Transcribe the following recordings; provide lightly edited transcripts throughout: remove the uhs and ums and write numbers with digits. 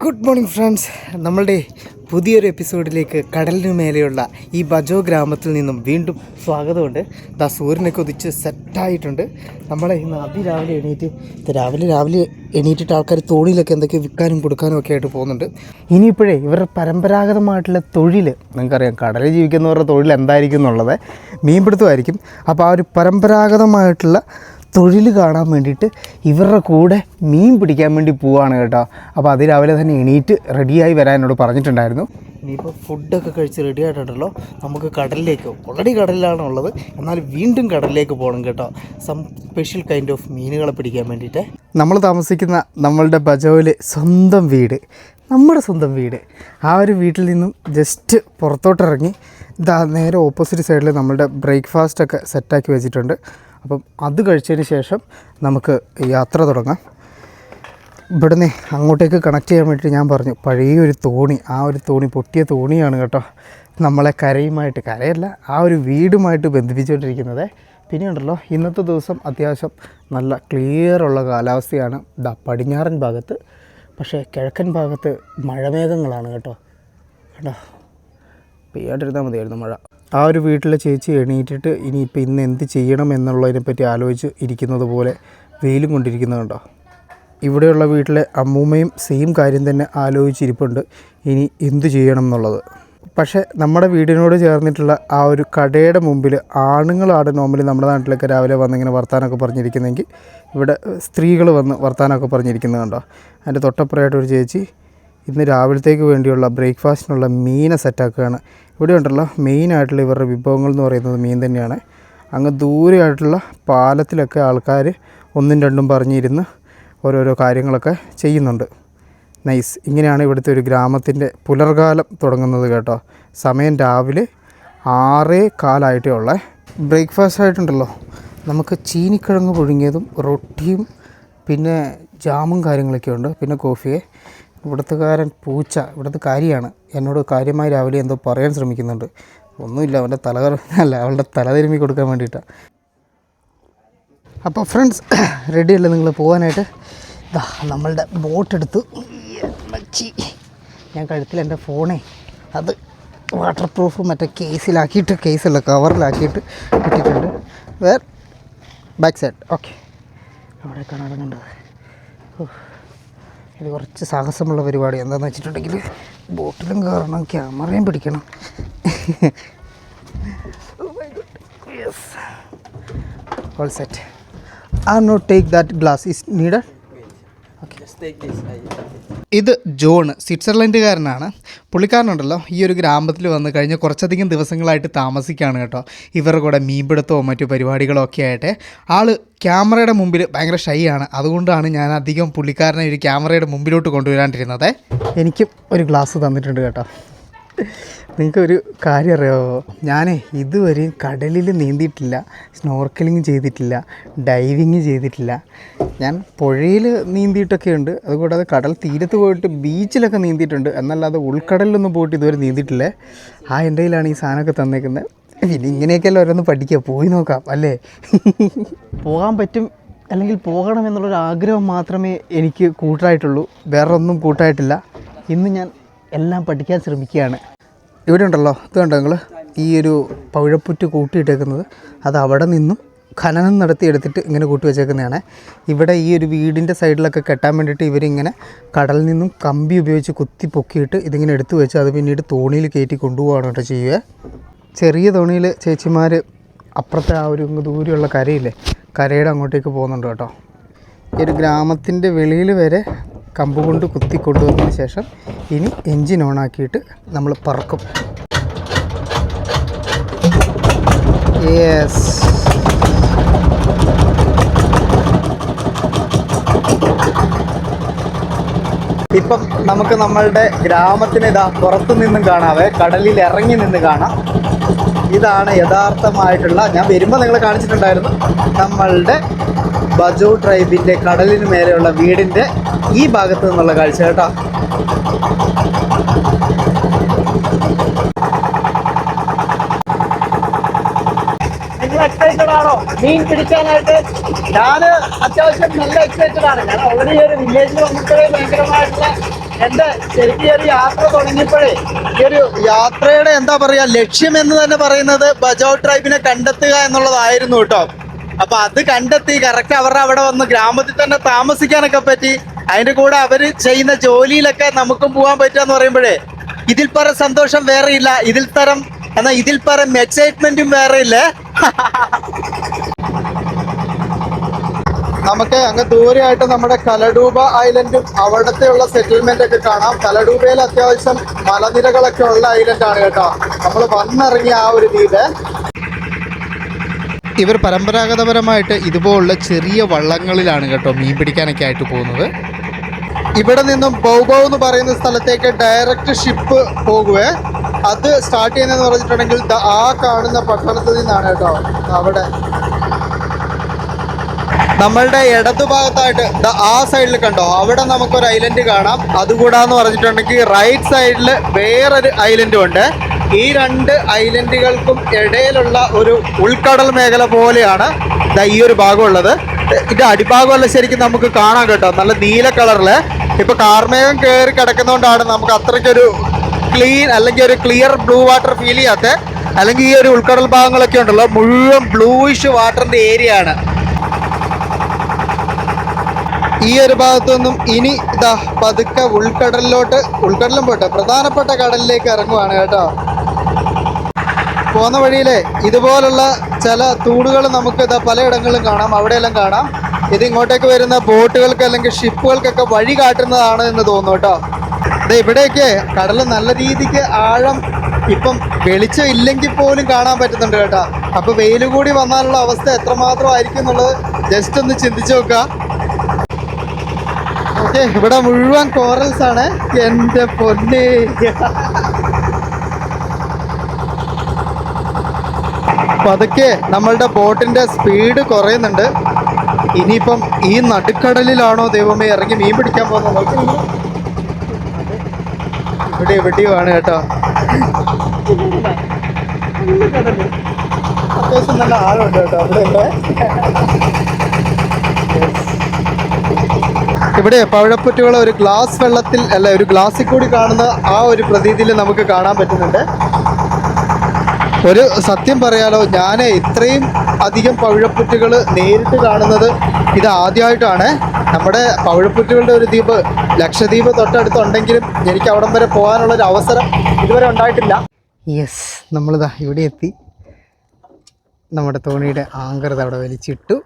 Good morning friends. നമ്മളുടെ പുതിയൊരു എപ്പിസോഡിലേക്ക് കടലിനു മേലെയുള്ള ഈ ബജോ ഗ്രാമത്തിൽ നിന്നും വീണ്ടും സ്വാഗതമുണ്ട്. സൂര്യനൊക്കെ ഉദിച്ച് സെറ്റായിട്ടുണ്ട്. നമ്മളെ ഇന്ന് അതിരാവിലെ രാവിലെ എണീറ്റിട്ട് ആൾക്കാർ തോണിയിലൊക്കെ എന്തൊക്കെയോ വിൽക്കാനും കൊടുക്കാനും ഒക്കെ ആയിട്ട് പോകുന്നുണ്ട്. ഇനിയിപ്പോഴേ ഇവരുടെ പരമ്പരാഗതമായിട്ടുള്ള തൊഴിൽ നിങ്ങൾക്കറിയാം, കടലിൽ ജീവിക്കുന്നവരുടെ തൊഴിൽ എന്തായിരിക്കും എന്നുള്ളത് മീൻപിടുത്തമായിരിക്കും. അപ്പോൾ ആ ഒരു പരമ്പരാഗതമായിട്ടുള്ള തൊഴിൽ കാണാൻ വേണ്ടിയിട്ട് ഇവരുടെ കൂടെ മീൻ പിടിക്കാൻ വേണ്ടി പോവാണ് കേട്ടോ. അപ്പോൾ അതിരാവിലെ തന്നെ എണീറ്റ് റെഡിയായി വരാൻ എന്നോട് പറഞ്ഞിട്ടുണ്ടായിരുന്നു. ഇനിയിപ്പോൾ ഫുഡൊക്കെ കഴിച്ച് റെഡി ആയിട്ടുണ്ടല്ലോ, നമുക്ക് കടലിലേക്ക്, ഓൾറെഡി കടലിലാണ് ഉള്ളത്, എന്നാൽ വീണ്ടും കടലിലേക്ക് പോകണം കേട്ടോ. സം സ്പെഷ്യൽ കൈൻഡ് ഓഫ് മീനുകളെ പിടിക്കാൻ വേണ്ടിയിട്ട്. നമ്മൾ താമസിക്കുന്ന നമ്മളുടെ ബജോയിലെ നമ്മുടെ സ്വന്തം വീട്, ആ ഒരു വീട്ടിൽ നിന്നും ജസ്റ്റ് പുറത്തോട്ടിറങ്ങി നേരെ ഓപ്പോസിറ്റ് സൈഡിൽ നമ്മളുടെ ബ്രേക്ക്ഫാസ്റ്റൊക്കെ സെറ്റാക്കി വെച്ചിട്ടുണ്ട്. അപ്പം അത് കഴിച്ചതിന് ശേഷം നമുക്ക് യാത്ര തുടങ്ങാം. ഇവിടുന്ന് അങ്ങോട്ടേക്ക് കണക്ട് ചെയ്യാൻ വേണ്ടി ഞാൻ പറഞ്ഞു, പഴയൊരു തോണി, ആ ഒരു തോണി പൊട്ടിയ തോണിയാണ് കേട്ടോ നമ്മളെ കരയല്ല, ആ ഒരു വീടുമായിട്ട് ബന്ധിപ്പിച്ചുകൊണ്ടിരിക്കുന്നത്. പിന്നെ ഉണ്ടല്ലോ, ഇന്നത്തെ ദിവസം അത്യാവശ്യം നല്ല ക്ലിയറുള്ള കാലാവസ്ഥയാണ് പടിഞ്ഞാറൻ ഭാഗത്ത്. പക്ഷേ കിഴക്കൻ ഭാഗത്ത് മഴമേഘങ്ങളാണ് കേട്ടോ. പെയ്യാണ്ടിരുന്നാൽ മതിയായിരുന്നു മഴ. ആ ഒരു വീട്ടിലെ ചേച്ചി എണീറ്റിട്ട് ഇനിയിപ്പോൾ ഇന്ന് എന്ത് ചെയ്യണം എന്നുള്ളതിനെപ്പറ്റി ആലോചിച്ച് ഇരിക്കുന്നത് പോലെ വെയിലും കൊണ്ടിരിക്കുന്നതുണ്ടോ. ഇവിടെയുള്ള വീട്ടിലെ അമ്മൂമ്മയും സെയിം കാര്യം തന്നെ ആലോചിച്ചിരിപ്പുണ്ട്, ഇനി എന്ത് ചെയ്യണം എന്നുള്ളത്. പക്ഷേ നമ്മുടെ വീടിനോട് ചേർന്നിട്ടുള്ള ആ ഒരു കടയുടെ മുമ്പിൽ ആണുങ്ങളാണ് നോർമലി നമ്മുടെ നാട്ടിലൊക്കെ രാവിലെ വന്നിങ്ങനെ വർത്താനമൊക്കെ പറഞ്ഞിരിക്കുന്നെങ്കിൽ ഇവിടെ സ്ത്രീകൾ വന്ന് വർത്താനമൊക്കെ പറഞ്ഞിരിക്കുന്നത് കണ്ടോ. അതിൻ്റെ തൊട്ടപ്പുറമായിട്ടൊരു ചേച്ചി ഇന്ന് രാവിലത്തേക്ക് വേണ്ടിയുള്ള ബ്രേക്ക്ഫാസ്റ്റിനുള്ള മീനെ സെറ്റാക്കുകയാണ്. ഇവിടെ ഉണ്ടല്ലോ മെയിനായിട്ടുള്ള ഇവരുടെ വിഭവങ്ങൾ എന്ന് പറയുന്നത് മീൻ തന്നെയാണ്. അങ്ങ് ദൂരെയായിട്ടുള്ള പാലത്തിലൊക്കെ ആൾക്കാർ ഒന്നും രണ്ടും പറഞ്ഞിരുന്ന് ഓരോരോ കാര്യങ്ങളൊക്കെ ചെയ്യുന്നുണ്ട്. നൈസ്. ഇങ്ങനെയാണ് ഇവിടുത്തെ ഒരു ഗ്രാമത്തിൻ്റെ പുലർകാലം തുടങ്ങുന്നത് കേട്ടോ. സമയം രാവിലെ 6:15 ഉള്ളത്. ബ്രേക്ക്ഫാസ്റ്റ് ആയിട്ടുണ്ടല്ലോ നമുക്ക് ചീനിക്കിഴങ്ങ് പുഴുങ്ങിയതും റൊട്ടിയും പിന്നെ ജാമും കാര്യങ്ങളൊക്കെ ഉണ്ട്, പിന്നെ കോഫിയെ. ഇവിടുത്തുകാരൻ ഇവിടുത്തെ കാരിയാണ് എന്നോട് കാര്യമായി രാവിലെ എന്തോ പറയാൻ ശ്രമിക്കുന്നുണ്ട്. ഒന്നുമില്ല, അവളുടെ തല തിരുമ്മി കൊടുക്കാൻ വേണ്ടിയിട്ടാണ്. അപ്പോൾ ഫ്രണ്ട്സ് റെഡിയല്ലേ നിങ്ങൾ പോകാനായിട്ട്? നമ്മളുടെ ബോട്ടെടുത്തു. ഞാൻ കഴുത്തിൽ എൻ്റെ ഫോണേ അത് വാട്ടർ പ്രൂഫ് മറ്റേ കവറിലാക്കിയിട്ട് ഇട്ടിട്ടുണ്ട്. Back side okay. അവിടേക്കാണ് ഇറങ്ങേണ്ടത്. ഇത് കുറച്ച് സാഹസമുള്ള പരിപാടി. എന്താണെന്ന് വെച്ചിട്ടുണ്ടെങ്കിൽ ബോട്ടിലും കയറണം, ക്യാമറയും പിടിക്കണം. Yes, all set. Not take that glass is needed. ഇത് ജോൺ, സ്വിറ്റ്സർലൻഡുകാരനാണ്. പുള്ളിക്കാരനുണ്ടല്ലോ ഈ ഒരു ഗ്രാമത്തിൽ വന്ന് കഴിഞ്ഞ കുറച്ചധികം ദിവസങ്ങളായിട്ട് താമസിക്കുകയാണ് കേട്ടോ. ഇവരുടെ കൂടെ മീൻപിടുത്തമോ മറ്റു പരിപാടികളോ ഒക്കെ ആയിട്ട് ആൾ ക്യാമറയുടെ മുമ്പിൽ ഭയങ്കര ഷൈ ആണ്. അതുകൊണ്ടാണ് ഞാൻ അധികം പുള്ളിക്കാരനെ ഒരു ക്യാമറയുടെ മുമ്പിലോട്ട് കൊണ്ടുവരാണ്ടിരുന്നത്. എനിക്കും ഒരു ഗ്ലാസ് തന്നിട്ടുണ്ട് കേട്ടോ. നിങ്ങൾക്കൊരു കാര്യം അറിയാമോ, ഞാൻ ഇതുവരെയും കടലിൽ നീന്തിയിട്ടില്ല, സ്നോർക്കലിങ് ചെയ്തിട്ടില്ല, ഡൈവിങ് ചെയ്തിട്ടില്ല. ഞാൻ പുഴയിൽ നീന്തിയിട്ടൊക്കെ ഉണ്ട്, അതുകൂടാതെ കടൽ തീരത്ത് പോയിട്ട് ബീച്ചിലൊക്കെ നീന്തിയിട്ടുണ്ട്, എന്നല്ലാതെ ഉൾക്കടലിലൊന്നും പോയിട്ട് ഇതുവരെ നീന്തിയിട്ടില്ലേ. എൻ്റെ കയ്യിലാണ് ഈ സാധനമൊക്കെ തന്നേക്കുന്നത്. പിന്നെ ഇങ്ങനെയൊക്കെയല്ല ഓരോന്ന് പഠിക്കുക, പോയി നോക്കാം അല്ലേ. പോകാൻ പറ്റും അല്ലെങ്കിൽ പോകണം എന്നുള്ളൊരു ആഗ്രഹം മാത്രമേ എനിക്ക് കൂട്ടായിട്ടുള്ളൂ, വേറെ ഒന്നും കൂട്ടായിട്ടില്ല. ഇന്ന് ഞാൻ എല്ലാം പഠിക്കാൻ ശ്രമിക്കുകയാണ്. ഇവിടെ ഉണ്ടല്ലോ, ഇത് കണ്ടോ നിങ്ങൾ, ഈ ഒരു പവിഴപ്പുറ്റ് കൂട്ടിയിട്ടേക്കുന്നത് അത് അവിടെ നിന്നും ഖനനം നടത്തിയെടുത്തിട്ട് ഇങ്ങനെ കൂട്ടി വെച്ചേക്കുന്നതാണ്. ഇവിടെ ഈ ഒരു വീടിൻ്റെ സൈഡിലൊക്കെ കെട്ടാൻ വേണ്ടിയിട്ട് ഇവരിങ്ങനെ കടലിൽ നിന്നും കമ്പി ഉപയോഗിച്ച് കുത്തി പൊക്കിയിട്ട് ഇതിങ്ങനെ എടുത്തു വെച്ച് അത് പിന്നീട് തോണിയിൽ കയറ്റി കൊണ്ടുപോകാണ് കേട്ടോ ചെയ്യുക. ചെറിയ തോണിയിൽ ചേച്ചിമാർ അപ്പുറത്തെ ആ ഒരു ദൂരെയുള്ള കരയില്ലേ, കരയുടെ അങ്ങോട്ടേക്ക് പോകുന്നുണ്ട് കേട്ടോ. ഈ ഒരു ഗ്രാമത്തിൻ്റെ വെളിയിൽ വരെ കമ്പ് കൊണ്ട് കുത്തി കൊണ്ടുവന്നതിന് ശേഷം ഇനി എൻജിൻ ഓണാക്കിയിട്ട് നമ്മൾ പറക്കും. യെസ്, ഇപ്പം നമുക്ക് നമ്മളുടെ ഗ്രാമത്തിന് പുറത്തു നിന്നും കാണാവേ, കടലിൽ ഇറങ്ങി നിന്ന് കാണാം. ഇതാണ് യഥാർത്ഥമായിട്ടുള്ള, ഞാൻ വരുമ്പോൾ നിങ്ങൾ കാണിച്ചിട്ടുണ്ടായിരുന്നു, നമ്മളുടെ ബജോ ട്രൈബിൻ്റെ കടലിന് മേലെയുള്ള വീടിൻ്റെ ഈ ഭാഗത്ത് നിന്നുള്ള കാഴ്ച കേട്ടോ. നിങ്ങൾ എക്സൈറ്റഡ് ആണോ മീൻ പിടിക്കാനായിട്ട്? ഞാൻ അത്യാവശ്യം നല്ല എക്സൈറ്റഡ് ആണ്. ഞാൻ ഓൾറെഡി ഒരു വില്ലേജിൽ വന്നിട്ട് ഭയങ്കരമായിട്ടുള്ള എന്റെ ശരിക്കും ഒരു യാത്ര തുടങ്ങിയപ്പോഴേ ഈ ഒരു യാത്രയുടെ എന്താ പറയാ ലക്ഷ്യം എന്ന് തന്നെ പറയുന്നത് ബജോ ട്രൈബിനെ കണ്ടെത്തുക എന്നുള്ളതായിരുന്നു കേട്ടോ. അപ്പൊ അത് കണ്ടെത്തി കറക്റ്റ് അവരുടെ അവിടെ വന്ന് ഗ്രാമത്തിൽ തന്നെ താമസിക്കാനൊക്കെ പറ്റി. അതിന്റെ കൂടെ അവര് ചെയ്യുന്ന ജോലിയിലൊക്കെ നമുക്കും പോകാൻ പറ്റുക പറയുമ്പോഴേ ഇതിൽ പരം സന്തോഷം വേറെ ഇല്ല. ഇതിൽ പരം എക്സൈറ്റ്മെന്റും വേറെ ഇല്ലേ. നമുക്ക് അങ്ങ് ദൂരെയായിട്ട് നമ്മുടെ കലഡൂബ ഐലൻഡും അവിടത്തെ ഉള്ള സെറ്റിൽമെന്റ് ഒക്കെ കാണാം. കലഡൂബയിൽ അത്യാവശ്യം മലനിരകളൊക്കെ ഉള്ള ഐലൻഡാണ് കേട്ടോ. നമ്മൾ വന്നിറങ്ങിയ ആ ഒരു ദ്വീപ്. ഇവർ പരമ്പരാഗതപരമായിട്ട് ഇതുപോലുള്ള ചെറിയ വള്ളങ്ങളിലാണ് കേട്ടോ മീൻ പിടിക്കാനൊക്കെ ആയിട്ട് പോകുന്നത്. ഇവിടെ നിന്നും ബൗബൗ എന്ന് പറയുന്ന സ്ഥലത്തേക്ക് ഡയറക്റ്റ് ഷിപ്പ് പോകുവേ. അത് സ്റ്റാർട്ട് ചെയ്യുന്നതെന്ന് പറഞ്ഞിട്ടുണ്ടെങ്കിൽ ആ കാണുന്ന പട്ടണത്തിൽ നിന്നാണ് കേട്ടോ. അവിടെ നമ്മളുടെ ഇടതുഭാഗത്തായിട്ട് ആ സൈഡിൽ കണ്ടോ, അവിടെ നമുക്കൊരു ഐലൻഡ് കാണാം. അതുകൂടാന്ന് പറഞ്ഞിട്ടുണ്ടെങ്കിൽ റൈറ്റ് സൈഡിൽ വേറൊരു ഐലൻഡും ഉണ്ട്. ഈ രണ്ട് ഐലൻഡുകൾക്കും ഇടയിലുള്ള ഒരു ഉൾക്കടൽ മേഖല പോലെയാണ് ഈ ഒരു ഭാഗമുള്ളത്. ഇതിന്റെ അടിഭാഗമല്ല ശരിക്കും നമുക്ക് കാണാൻ കേട്ടോ, നല്ല നീല കളറില്. ഇപ്പൊ കാർമേഘം കയറി കിടക്കുന്നതുകൊണ്ടാണ് നമുക്ക് അത്രയ്ക്കൊരു ക്ലീൻ അല്ലെങ്കിൽ ഒരു ക്ലിയർ ബ്ലൂ വാട്ടർ ഫീൽ ചെയ്യാത്ത. അല്ലെങ്കിൽ ഈ ഒരു ഉൾക്കടൽ ഭാഗങ്ങളൊക്കെ ഉണ്ടല്ലോ മുഴുവൻ ബ്ലൂയിഷ് വാട്ടറിന്റെ ഏരിയ ആണ്. ഈ ഒരു ഭാഗത്തൊന്നും ഇനി ഇതാ പതുക്കെ ഉൾക്കടലും പോട്ടെ പ്രധാനപ്പെട്ട കടലിലേക്ക് ഇറങ്ങുവാണ് കേട്ടോ. പോകുന്ന വഴിയിലെ ഇതുപോലുള്ള ചില തൂണുകൾ നമുക്ക് ഇതാ പലയിടങ്ങളിലും കാണാം, അവിടെയെല്ലാം കാണാം. ഇത് ഇങ്ങോട്ടേക്ക് വരുന്ന ബോട്ടുകൾക്ക് അല്ലെങ്കിൽ ഷിപ്പുകൾക്കൊക്കെ വഴി കാട്ടുന്നതാണ് എന്ന് തോന്നുന്നു കേട്ടോ. ഇവിടെയൊക്കെ കടൽ നല്ല രീതിക്ക് ആഴം ഇപ്പം വെളിച്ചം ഇല്ലെങ്കിൽ പോലും കാണാൻ പറ്റുന്നുണ്ട് കേട്ടോ. അപ്പൊ വെയിൽ കൂടി വന്നാലുള്ള അവസ്ഥ എത്രമാത്രം ആയിരിക്കും എന്നുള്ളത് ജസ്റ്റ് ഒന്ന് ചിന്തിച്ചു നോക്കുക. ഓക്കെ, ഇവിടെ മുഴുവൻ കോറൽസ് ആണ്. എന്റെ പൊന്നെ, പതുക്കെ നമ്മളുടെ ബോട്ടിന്റെ സ്പീഡ് കുറയുന്നുണ്ട്. ഇനിയിപ്പം ഈ നടുക്കടലിലാണോ ദൈവമേ ഇറങ്ങി മീൻ പിടിക്കാൻ പോകുന്നത്? എവിടെയുമാണ് കേട്ടോ. അത്യാവശ്യം നല്ല ആഴമുണ്ട് കേട്ടോ അവിടെ. ഇവിടെ പവിഴപ്പുറ്റുകളെ ഒരു ഗ്ലാസ് വെള്ളത്തിൽ അല്ല ഒരു ഗ്ലാസ്സിൽ കൂടി കാണുന്ന ആ ഒരു പ്രതീതിയിൽ നമുക്ക് കാണാൻ പറ്റുന്നുണ്ട്. ഒരു സത്യം പറയാലോ, ഞാൻ ഇത്രയും അധികം പവിഴപ്പുറ്റുകൾ നേരിട്ട് കാണുന്നത് ഇത് ആദ്യമായിട്ടാണ്. നമ്മുടെ പവിഴപ്പുറ്റുകളുടെ ഒരു ദ്വീപ് ലക്ഷദ്വീപ് തൊട്ടടുത്തുണ്ടെങ്കിലും എനിക്ക് അവിടം വരെ പോകാനുള്ളൊരു അവസരം ഇതുവരെ ഉണ്ടായിട്ടില്ല. യെസ്, നമ്മളിതാ ഇവിടെ എത്തി. നമ്മുടെ തോണിയുടെ ആങ്കർ അവിടെ വലിച്ചിട്ടു.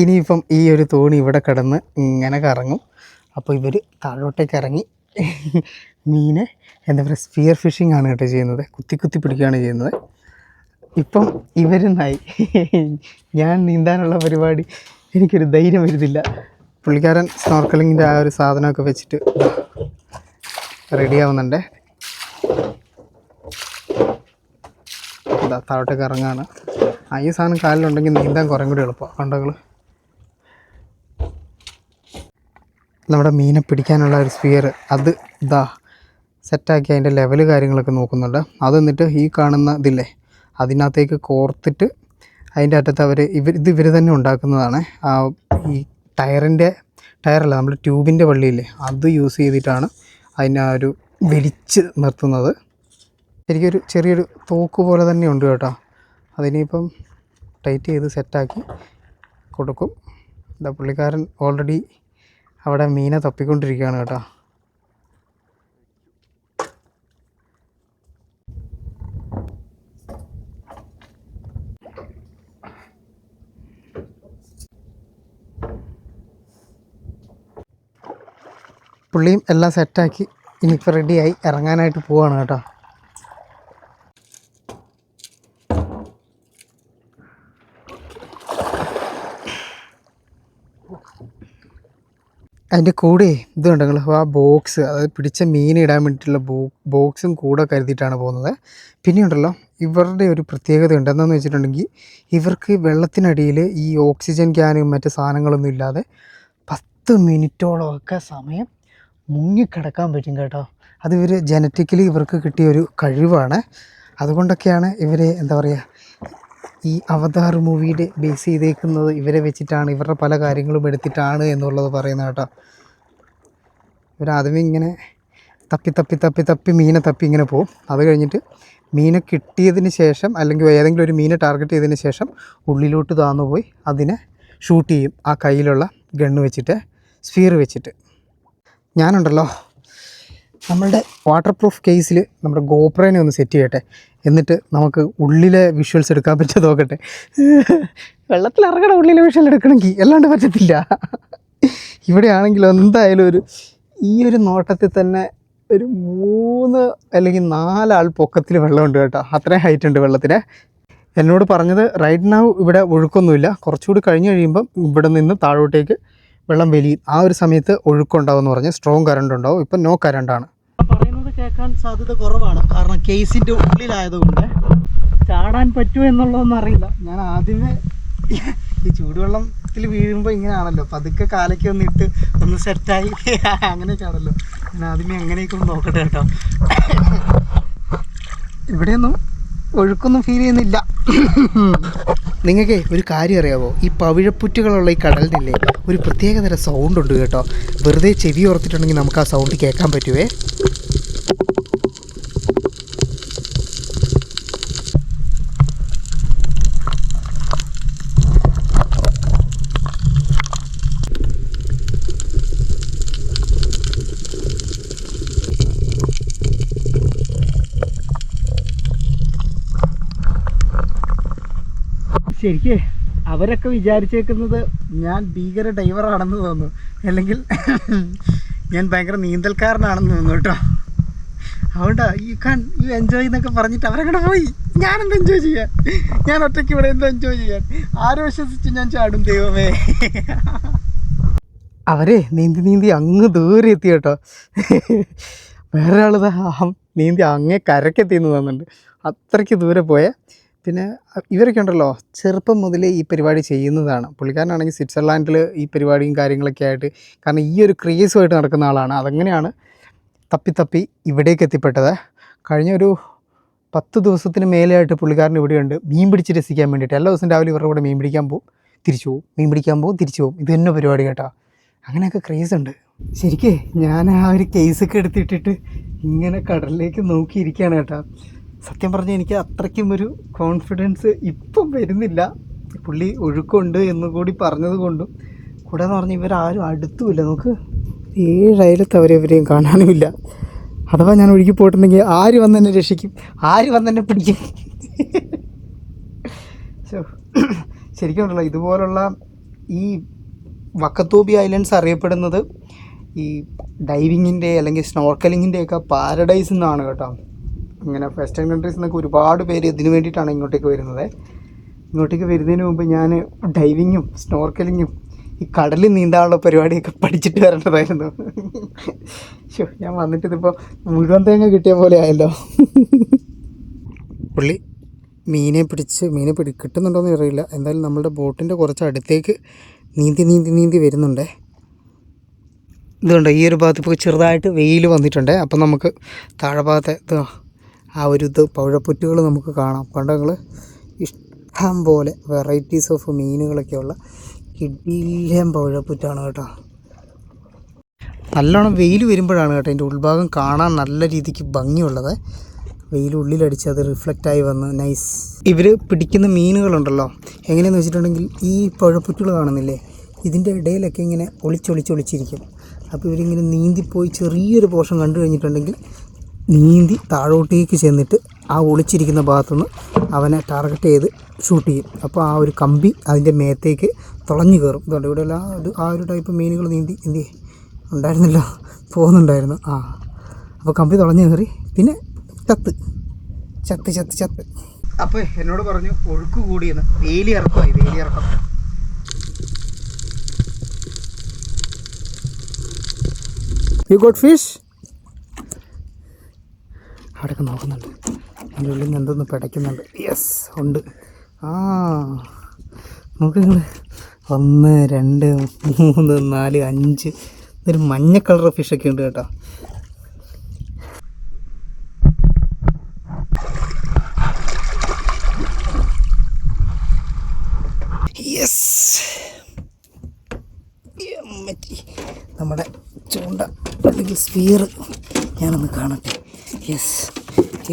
ഇനിയിപ്പം ഈ ഒരു തോണി ഇവിടെ കിടന്ന് ഇങ്ങനെ കറങ്ങും. അപ്പോൾ ഇവർ താഴോട്ടേക്ക് ഇറങ്ങി മീനെ എന്താ പറയുക സ്പിയർ ഫിഷിംഗ് ആണ് കേട്ടോ ചെയ്യുന്നത്. കുത്തി പിടിക്കുകയാണ് ചെയ്യുന്നത്. ഇപ്പം ഇവരുന്നായി ഞാൻ നീന്താനുള്ള പരിപാടി എനിക്കൊരു ധൈര്യം വരുന്നില്ല. പുള്ളിക്കാരൻ സ്നോർക്കലിങ്ങിൻ്റെ ആ ഒരു സാധനമൊക്കെ വെച്ചിട്ട് റെഡിയാവുന്നുണ്ട്. താഴോട്ടേക്ക് ഇറങ്ങാണ്. ഈ സാധനം കാലിലുണ്ടെങ്കിൽ നീന്താൻ കുറേ കൂടി എളുപ്പമാണ്. കണ്ടകൾ നമ്മുടെ മീനെ പിടിക്കാനുള്ള ഒരു സ്പിയർ അത് സെറ്റാക്കി അതിൻ്റെ ലെവല് കാര്യങ്ങളൊക്കെ നോക്കുന്നുണ്ട്. അത് എന്നിട്ട് ഈ കാണുന്ന ഇതില്ലേ അതിനകത്തേക്ക് കോർത്തിട്ട് അതിൻ്റെ അറ്റത്ത് ഇവർ തന്നെ ഉണ്ടാക്കുന്നതാണ്. ഈ ടയറല്ല നമ്മുടെ ട്യൂബിൻ്റെ വള്ളിയില്ലേ അത് യൂസ് ചെയ്തിട്ടാണ് അതിനെ ആ ഒരു വലിച്ച് നിർത്തുന്നത്. എനിക്കൊരു ചെറിയൊരു തോക്ക് പോലെ തന്നെ ഉണ്ട് കേട്ടോ. അതിനിപ്പം ടൈറ്റ് ചെയ്ത് സെറ്റാക്കി കൊടുക്കും. പുള്ളിക്കാരൻ ഓൾറെഡി അവിടെ മീനെ തപ്പിക്കൊണ്ടിരിക്കുകയാണ് കേട്ടോ. പുള്ളിയും എല്ലാം സെറ്റാക്കി ഇനിയിപ്പോൾ റെഡിയായി ഇറങ്ങാനായിട്ട് പോവാണ് കേട്ടോ. അതിൻ്റെ കൂടെ ഇതുണ്ടെങ്കിൽ ആ ബോക്സ്, അതായത് പിടിച്ച മീൻ ഇടാൻ വേണ്ടിയിട്ടുള്ള ബോക്സും കൂടെ കരുതിയിട്ടാണ് പോകുന്നത്. പിന്നെയുണ്ടല്ലോ ഇവരുടെ ഒരു പ്രത്യേകതയുണ്ട്. എന്താണെന്ന് വെച്ചിട്ടുണ്ടെങ്കിൽ ഇവർക്ക് വെള്ളത്തിനടിയിൽ ഈ ഓക്സിജൻ ക്യാനും മറ്റ് സാധനങ്ങളൊന്നും ഇല്ലാതെ 10 മിനിറ്റോളമൊക്കെ സമയം മുങ്ങിക്കിടക്കാൻ പറ്റും കേട്ടോ. അത് ജനറ്റിക്കലി ഇവർക്ക് കിട്ടിയ ഒരു കഴിവാണ്. അതുകൊണ്ടൊക്കെയാണ് ഇവരെ എന്താ പറയുക ഈ അവതാർ മൂവിയുടെ ബേസ് ചെയ്തേക്കുന്നത് ഇവരെ വെച്ചിട്ടാണ്, ഇവരുടെ പല കാര്യങ്ങളും എടുത്തിട്ടാണ് എന്നുള്ളത് പറയുന്നത് കേട്ടോ. ഇവരാദ്യമേ ഇങ്ങനെ തപ്പി തപ്പി തപ്പി തപ്പി മീനെ തപ്പി ഇങ്ങനെ പോകും. അത് കഴിഞ്ഞിട്ട് മീനെ കിട്ടിയതിന് ശേഷം അല്ലെങ്കിൽ ഏതെങ്കിലും ഒരു മീനെ ടാർഗറ്റ് ചെയ്തതിന് ശേഷം ഉള്ളിലോട്ട് താന്നു പോയി അതിനെ ഷൂട്ട് ചെയ്യും ആ കയ്യിലുള്ള ഗണ്ണ് വെച്ചിട്ട്, സ്ഫിയർ വെച്ചിട്ട്. ഞാനുണ്ടല്ലോ നമ്മളുടെ വാട്ടർ പ്രൂഫ് കേസിൽ നമ്മുടെ ഗോപ്രോനെ ഒന്ന് സെറ്റ് ചെയ്യട്ടെ, എന്നിട്ട് നമുക്ക് ഉള്ളിലെ വിഷ്വൽസ് എടുക്കാൻ പറ്റുമോ നോക്കട്ടെ. വെള്ളത്തിൽ ഇറങ്ങണം ഉള്ളിലെ വിഷ്വൽ എടുക്കണമെങ്കിൽ, അല്ലാണ്ട് പറ്റത്തില്ല. ഇവിടെ ആണെങ്കിലും എന്തായാലും ഈ ഒരു നോട്ടത്തിൽ തന്നെ ഒരു 3 അല്ലെങ്കിൽ 4 ആൾ പൊക്കത്തിൽ വെള്ളമുണ്ട് കേട്ടോ. അത്രയും ഹൈറ്റ് ഉണ്ട് വെള്ളത്തിന്. എന്നോട് പറഞ്ഞത് റൈറ്റ് നൗ ഇവിടെ ഒഴുക്കൊന്നുമില്ല, കുറച്ചുകൂടി കഴിഞ്ഞ് കഴിയുമ്പം ഇവിടെ നിന്ന് താഴോട്ടേക്ക് വെള്ളം വലിയും. ആ ഒരു സമയത്ത് ഒഴുക്കുണ്ടാവും എന്ന് പറഞ്ഞ് സ്ട്രോങ് കറണ്ട് ഉണ്ടാവും. ഇപ്പം നോ കറണ്ടാണ്. പറയുന്നത് കേൾക്കാൻ സാധ്യത കുറവാണ്, കാരണം കേസിൻ്റെ ഉള്ളിലായതുകൊണ്ട്. ചാടാൻ പറ്റുമോ എന്നുള്ളതൊന്നും അറിയില്ല. ഞാൻ ആദ്യമേ ഈ ചൂടുവെള്ളത്തിൽ വീഴുമ്പോൾ ഇങ്ങനെയാണല്ലോ, പതുക്കെ കാലയ്ക്ക് വന്നിട്ട് ഒന്ന് സെറ്റായി അങ്ങനെയൊക്കെയാണല്ലോ. ഞാൻ ആദ്യമേ അങ്ങനെയൊക്കെ ഒന്ന് നോക്കട്ടെ കേട്ടോ. ഇവിടെയൊന്നും ഒഴുക്കൊന്നും ഫീൽ ചെയ്യുന്നില്ല. നിങ്ങൾക്ക് ഒരു കാര്യം അറിയാമോ, ഈ പവിഴപ്പുറ്റുകളുള്ള ഈ കടലിനില്ലേ ഒരു പ്രത്യേകതരം സൗണ്ട് ഉണ്ട് കേട്ടോ. വെറുതെ ചെവി ഓർത്തിട്ടുണ്ടെങ്കിൽ നമുക്ക് ആ സൗണ്ട് കേൾക്കാൻ പറ്റുമേ. ശരിക്കേ അവരൊക്കെ വിചാരിച്ചേക്കുന്നത് ഞാൻ ഭീകര ഡൈവറാണെന്ന് തോന്നുന്നു, അല്ലെങ്കിൽ ഞാൻ ഭയങ്കര നീന്തൽക്കാരനാണെന്ന് തോന്നുന്നു കേട്ടോ. അതുകൊണ്ടാ യു എൻജോയ് എന്നൊക്കെ പറഞ്ഞിട്ട് അവരങ്ങടെ പോയി. ഞാനെന്ത് എൻജോയ് ചെയ്യാൻ, ഞാൻ ഒറ്റയ്ക്ക് ഇവിടെ എന്താ എൻജോയ് ചെയ്യാൻ? ആരെ വിശ്വസിച്ച് ഞാൻ ചാടും ദൈവമേ. അവരെ നീന്തി അങ്ങ് ദൂരെ എത്തി കേട്ടോ. വേറെ ആളിതാ നീന്തി അങ്ങേ കരക്കെത്തിയെന്ന് തോന്നുന്നുണ്ട്, അത്രയ്ക്ക് ദൂരെ പോയേ. പിന്നെ ഇവരൊക്കെ ഉണ്ടല്ലോ ചെറുപ്പം മുതലേ ഈ പരിപാടി ചെയ്യുന്നതാണ്. പുള്ളിക്കാരനാണെങ്കിൽ സ്വിറ്റ്സർലാൻഡിൽ ഈ പരിപാടിയും കാര്യങ്ങളൊക്കെ ആയിട്ട്, കാരണം ഈ ഒരു ക്രേസുമായിട്ട് നടക്കുന്ന ആളാണ്. അതങ്ങനെയാണ് തപ്പി ഇവിടേക്ക് എത്തിപ്പെട്ടത്. കഴിഞ്ഞ ഒരു 10 ദിവസത്തിന് മേലെയായിട്ട് പുള്ളിക്കാരൻ ഇവിടെയുണ്ട് മീൻ പിടിച്ച് രസിക്കാൻ വേണ്ടിയിട്ട്. എല്ലാ ദിവസവും രാവിലെ ഇവരുടെ കൂടെ മീൻ പിടിക്കാൻ പോകും, തിരിച്ചു പോകും, മീൻ പിടിക്കാൻ പോകും, തിരിച്ചു പോകും. ഇത് തന്നെ പരിപാടി കേട്ടോ. അങ്ങനെയൊക്കെ ക്രേസ് ഉണ്ട്. ശരിക്കേ ഞാൻ ആ ഒരു കേസൊക്കെ എടുത്തിട്ടിട്ട് ഇങ്ങനെ കടലിലേക്ക് നോക്കിയിരിക്കുകയാണ് കേട്ടോ. സത്യം പറഞ്ഞാൽ എനിക്ക് അത്രയ്ക്കും ഒരു കോൺഫിഡൻസ് ഇപ്പം വരുന്നില്ല. പുള്ളി ഒഴുക്കുണ്ട് എന്ന് കൂടി പറഞ്ഞത് കൊണ്ടും കൂടെ എന്ന് പറഞ്ഞാൽ ഇവരാരും അടുത്തുമില്ല. നമുക്ക് 7 അയലത്ത് അവരെവരെയും കാണാനുമില്ല. അഥവാ ഞാൻ ഒഴുകി പോയിട്ടുണ്ടെങ്കിൽ ആര് വന്ന് എന്നെ രക്ഷിക്കും, ആര് വന്ന് എന്നെ പിടിക്കും? ശരിക്കും ഉണ്ടല്ലോ ഇതുപോലുള്ള ഈ വക്കത്തോബി ഐലൻഡ്സ് അറിയപ്പെടുന്നത് ഈ ഡൈവിങ്ങിൻ്റെ അല്ലെങ്കിൽ സ്നോർക്കലിങ്ങിൻ്റെയൊക്കെ പാരഡൈസ് എന്നാണ് കേട്ടോ. ഇങ്ങനെ വെസ്റ്റേൺ കൺട്രീസിൽ നിന്നൊക്കെ ഒരുപാട് പേര് ഇതിനു വേണ്ടിയിട്ടാണ് ഇങ്ങോട്ടേക്ക് വരുന്നത്. ഇങ്ങോട്ടേക്ക് വരുന്നതിന് മുമ്പ് ഞാൻ ഡൈവിങ്ങും സ്നോർക്കലിങ്ങും ഈ കടലിൽ നീന്താനുള്ള പരിപാടിയൊക്കെ പഠിച്ചിട്ട് വരേണ്ടതായിരുന്നു. ഞാൻ വന്നിട്ട് ഇതിപ്പോൾ മുഴുവൻ തേങ്ങ കിട്ടിയ പോലെ ആയല്ലോ. പുള്ളി മീനെ കിട്ടുന്നുണ്ടോയെന്ന് അറിയില്ല. എന്തായാലും നമ്മളുടെ ബോട്ടിൻ്റെ കുറച്ച് അടുത്തേക്ക് നീന്തി വരുന്നുണ്ടേ. ഇതുണ്ട് ഈ ഒരു ഭാഗത്ത് ഇപ്പോൾ ചെറുതായിട്ട് വെയിൽ വന്നിട്ടുണ്ട്. അപ്പം നമുക്ക് താഴെ ഭാഗത്തെ ആ ഒരു പവിഴപ്പുറ്റുകൾ നമുക്ക് കാണാം. പണ്ടങ്ങൾ ഇഷ്ടം പോലെ വെറൈറ്റീസ് ഓഫ് മീനുകളൊക്കെയുള്ള കിടിലൻ പവിഴപ്പുറ്റാണ് കേട്ടോ. നല്ലോണം വെയിൽ വരുമ്പോഴാണ് കേട്ടോ അതിൻ്റെ ഉൾഭാഗം കാണാൻ നല്ല രീതിക്ക് ഭംഗിയുള്ളത്. വെയിൽ ഉള്ളിലടിച്ച് അത് റിഫ്ലക്റ്റായി വന്ന് നൈസ്. ഇവർ പിടിക്കുന്ന മീനുകളുണ്ടല്ലോ എങ്ങനെയെന്ന് വെച്ചിട്ടുണ്ടെങ്കിൽ ഈ പവിഴപ്പുറ്റുകൾ കാണുന്നില്ലേ, ഇതിൻ്റെ ഇടയിലൊക്കെ ഇങ്ങനെ ഒളിച്ചൊളിച്ചിരിക്കും. അപ്പോൾ ഇവരിങ്ങനെ നീന്തിപ്പോയി ചെറിയൊരു പോർഷൻ കണ്ടു കഴിഞ്ഞിട്ടുണ്ടെങ്കിൽ നീന്തി താഴോട്ടേക്ക് ചെന്നിട്ട് ആ ഒളിച്ചിരിക്കുന്ന ഭാഗത്തുനിന്ന് അവനെ ടാർഗറ്റ് ചെയ്ത് ഷൂട്ട് ചെയ്യും. അപ്പോൾ ആ ഒരു കമ്പി അതിൻ്റെ മേത്തേക്ക് തുളഞ്ഞു കയറും. ഇതുകൊണ്ട് ഇവിടെ എല്ലാം ആ ഒരു ടൈപ്പ് മീനുകൾ നീന്തി ഉണ്ടായിരുന്നില്ല, പോകുന്നുണ്ടായിരുന്നു. അപ്പോൾ കമ്പി തുളഞ്ഞു കയറി പിന്നെ ചത്ത്. അപ്പോൾ എന്നോട് പറഞ്ഞു ഒഴുക്ക് കൂടിയെന്ന്. വേലിയിറക്കം. You got fish? അവിടെയൊക്കെ നോക്കുന്നുണ്ട്, അതിൻ്റെ ഉള്ളിൽ നിന്ന് എന്തൊന്ന് പിടയ്ക്കുന്നുണ്ട്. യെസ് ഉണ്ട്. നോക്ക് നിങ്ങൾ 1 2 3 4 5 ഇതൊരു മഞ്ഞ കളർ ഫിഷൊക്കെ ഉണ്ട് കേട്ടോ. യെസ് നമ്മുടെ ചൂണ്ട അല്ലെങ്കിൽ സ്ഫിയർ ഞാനൊന്ന് കാണട്ടെ. യെസ്,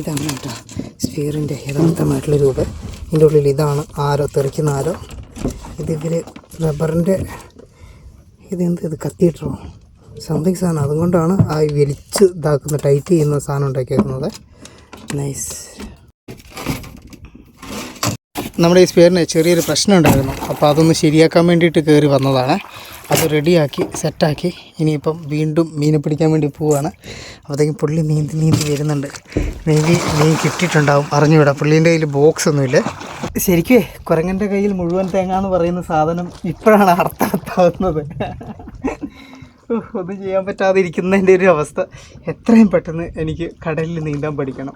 ഇതാണ് കേട്ടോ സ്ഫിയറിൻ്റെ യഥാർത്ഥമായിട്ടുള്ള രൂപം. ഇതിൻ്റെ ഉള്ളിൽ ഇതാണ് ആരോ, തെറിക്കുന്ന ആരോ. ഇതിവർ റബ്ബറിൻ്റെ ഇത് കത്തിയിട്ടോ സംതിങ് സാധനം, അതുകൊണ്ടാണ് ആ വലിച്ച് ഇതാക്കുന്ന ടൈറ്റ് ചെയ്യുന്ന സാധനം ഉണ്ടാക്കിയേക്കുന്നത്. നൈസ്. നമ്മുടെ ഈ സ്പെയറിന് ചെറിയൊരു പ്രശ്നം ഉണ്ടായിരുന്നു, അപ്പോൾ അതൊന്ന് ശരിയാക്കാൻ വേണ്ടിയിട്ട് കയറി വന്നതാണ്. അത് റെഡിയാക്കി സെറ്റാക്കി ഇനിയിപ്പം വീണ്ടും മീനെ പിടിക്കാൻ വേണ്ടി പോവുകയാണ്. അപ്പോഴത്തേക്കും പുള്ളി നീന്തി വരുന്നുണ്ട്. മീൻ കിട്ടിയിട്ടുണ്ടാവും, അറിഞ്ഞുവിടാം. പുള്ളീൻ്റെ കയ്യിൽ ബോക്സ് ഒന്നുമില്ല. ശരിക്കും കുരങ്ങൻ്റെ കയ്യിൽ മുഴുവൻ തേങ്ങ എന്ന് പറയുന്ന സാധനം ഇപ്പോഴാണ് അർത്ഥമാകുന്നത്. ഒന്നും ചെയ്യാൻ പറ്റാതെ ഇരിക്കുന്നതിൻ്റെ ഒരു അവസ്ഥ. എത്രയും പെട്ടെന്ന് എനിക്ക് കടലിൽ നീന്താൻ പഠിക്കണം,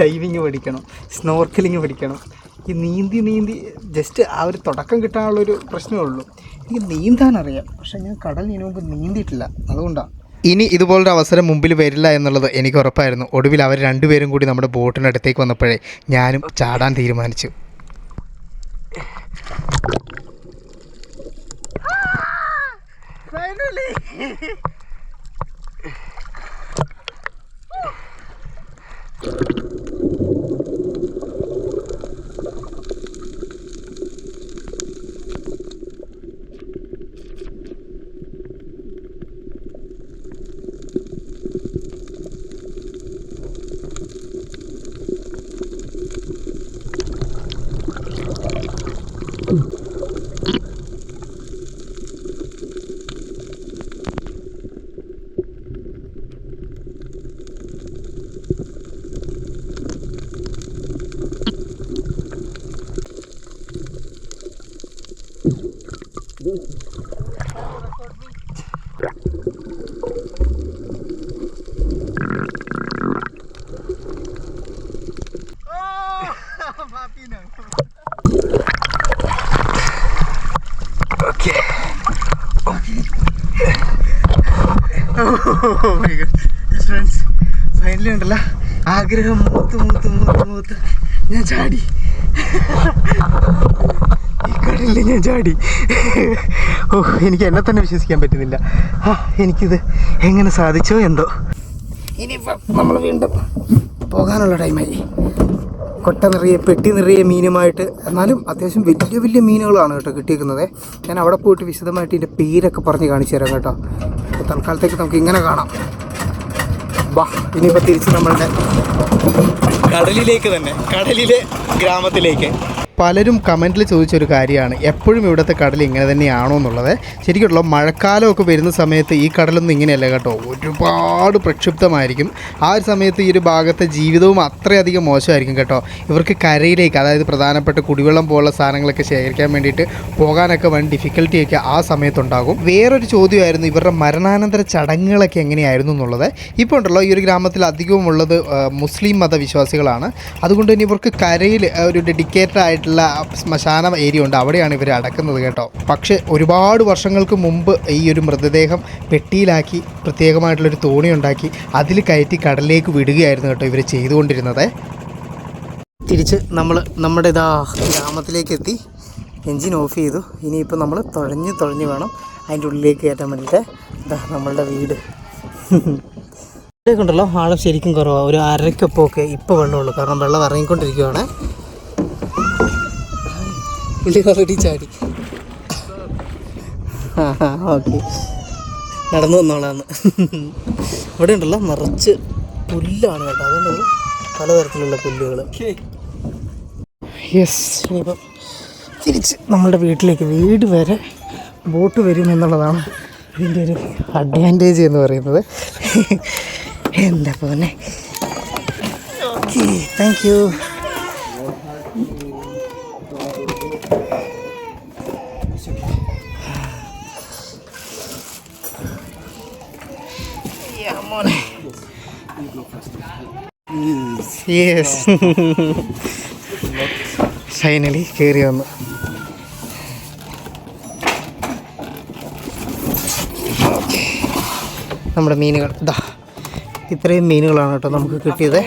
ഡൈവിങ് പഠിക്കണം, സ്നോർക്കലിങ് പഠിക്കണം. ഈ നീന്തി ജസ്റ്റ് ആ ഒരു തുടക്കം കിട്ടാനുള്ളൊരു പ്രശ്നമേ ഉള്ളൂ. എനിക്ക് നീന്താൻ അറിയാം, പക്ഷേ ഞാൻ കടലിന് മുമ്പ് നീന്തിയിട്ടില്ല, അതുകൊണ്ടാണ്. ഇനി ഇതുപോലൊരു അവസരം മുമ്പിൽ വരില്ല എന്നുള്ളത് എനിക്ക് ഉറപ്പായിരുന്നു. ഒടുവിൽ അവർ രണ്ടുപേരും കൂടി നമ്മുടെ ബോട്ടിനടുത്തേക്ക് വന്നപ്പോഴേ ഞാനും ചാടാൻ തീരുമാനിച്ചു. ഫ്രണ്ട്സ്, ഫൈനലി ഉണ്ടല്ലോ ആഗ്രഹം മൂത്ത് ഞാൻ ചാടി. ഈ കടലിൽ ഞാൻ ചാടി. എനിക്ക് എന്നെ തന്നെ വിശ്വസിക്കാൻ പറ്റുന്നില്ല. എനിക്കിത് എങ്ങനെ സാധിച്ചോ എന്തോ. ഇനിയിപ്പം നമ്മൾ വീണ്ടും പോകാനുള്ള ടൈമായി. കൊട്ട നിറയെ പെട്ടി നിറയെ മീനുമായിട്ട്, എന്നാലും അത്യാവശ്യം വലിയ മീനുകളാണ് കേട്ടോ കിട്ടിയിരിക്കുന്നത്. ഞാൻ അവിടെ പോയിട്ട് വിശദമായിട്ട് ഇതിൻ്റെ പേരൊക്കെ പറഞ്ഞ് കാണിച്ചു തരാം കേട്ടോ. അപ്പോൾ തൽക്കാലത്തേക്ക് നമുക്ക് ഇങ്ങനെ കാണാം. വാ, ഇനിയിപ്പോൾ തിരിച്ച് നമ്മളുടെ കടലിലേക്ക് തന്നെ, കടലിലെ ഗ്രാമത്തിലേക്ക്. പലരും കമൻറ്റിൽ ചോദിച്ചൊരു കാര്യമാണ്, എപ്പോഴും ഇവിടുത്തെ കടൽ ഇങ്ങനെ തന്നെയാണോ എന്നുള്ളത്. ശരിക്കുള്ള മഴക്കാലമൊക്കെ വരുന്ന സമയത്ത് ഈ കടലൊന്നും ഇങ്ങനെയല്ല കേട്ടോ, ഒരുപാട് പ്രക്ഷുബ്ധമായിരിക്കും. ആ ഒരു സമയത്ത് ഈ ഒരു ഭാഗത്തെ ജീവിതവും അത്രയധികം മോശമായിരിക്കും കേട്ടോ. ഇവർക്ക് കരയിലേക്ക്, അതായത് പ്രധാനപ്പെട്ട കുടിവെള്ളം പോലുള്ള സാധനങ്ങളൊക്കെ ശേഖരിക്കാൻ വേണ്ടിയിട്ട് പോകാനൊക്കെ വൻ ഡിഫിക്കൽറ്റിയൊക്കെ ആ സമയത്തുണ്ടാകും. വേറൊരു ചോദ്യമായിരുന്നു ഇവരുടെ മരണാനന്തര ചടങ്ങുകളൊക്കെ എങ്ങനെയായിരുന്നു എന്നുള്ളത്. ഇപ്പോൾ ഉണ്ടല്ലോ ഈ ഒരു ഗ്രാമത്തിൽ അധികവും ഉള്ളത് മുസ്ലിം മതവിശ്വാസികളാണ്. അതുകൊണ്ട് തന്നെ ഇവർക്ക് കരയിൽ ഒരു ഡെഡിക്കേറ്റഡ് ആയിട്ട് ശ്മശാന ഏരിയ ഉണ്ട്, അവിടെയാണ് ഇവർ അടക്കുന്നത് കേട്ടോ. പക്ഷേ ഒരുപാട് വർഷങ്ങൾക്ക് മുമ്പ് ഈ ഒരു മൃതദേഹം പെട്ടിയിലാക്കി പ്രത്യേകമായിട്ടുള്ളൊരു തോണി ഉണ്ടാക്കി അതിൽ കയറ്റി കടലിലേക്ക് വിടുകയായിരുന്നു കേട്ടോ ഇവർ ചെയ്തുകൊണ്ടിരുന്നത്. തിരിച്ച് നമ്മൾ നമ്മുടെ ഗ്രാമത്തിലേക്ക് എത്തി, എൻജിൻ ഓഫ് ചെയ്തു. ഇനിയിപ്പോൾ നമ്മൾ തുഴഞ്ഞ് വേണം അതിൻ്റെ ഉള്ളിലേക്ക് കയറ്റാൻ വേണ്ടിയിട്ട്. നമ്മളുടെ വീട് ഉണ്ടല്ലോ, ആഴം ശരിക്കും കുറവാണ്. ഒരു അരക്കൊപ്പമൊക്കെ ഇപ്പോൾ വെള്ളമുള്ളൂ, കാരണം വെള്ളം ഇറങ്ങിക്കൊണ്ടിരിക്കുകയാണ്. പുള്ളി ഓൾറെഡി ചാടി. ഓക്കെ, നടന്നു വന്നോളാന്ന്. ഇവിടെ ഉണ്ടല്ലോ നിറച്ച് പുല്ലാണ് കേട്ടോ, അതുകൊണ്ട് പലതരത്തിലുള്ള പുല്ലുകൾ. യെസ്, ഇനിയിപ്പം തിരിച്ച് നമ്മളുടെ വീട്ടിലേക്ക്, വീട് വരെ ബോട്ട് വരും എന്നുള്ളതാണ് ഇതിൻ്റെ ഒരു അഡ്വാൻറ്റേജ് എന്ന് പറയുന്നത്. എന്താ പോലെ. Okay, thank you. Yes, finally കയറി വന്നു. നമ്മുടെ മീനുകൾ ഇത്രയും മീനുകളാണ് കേട്ടോ നമുക്ക് കിട്ടിയത്.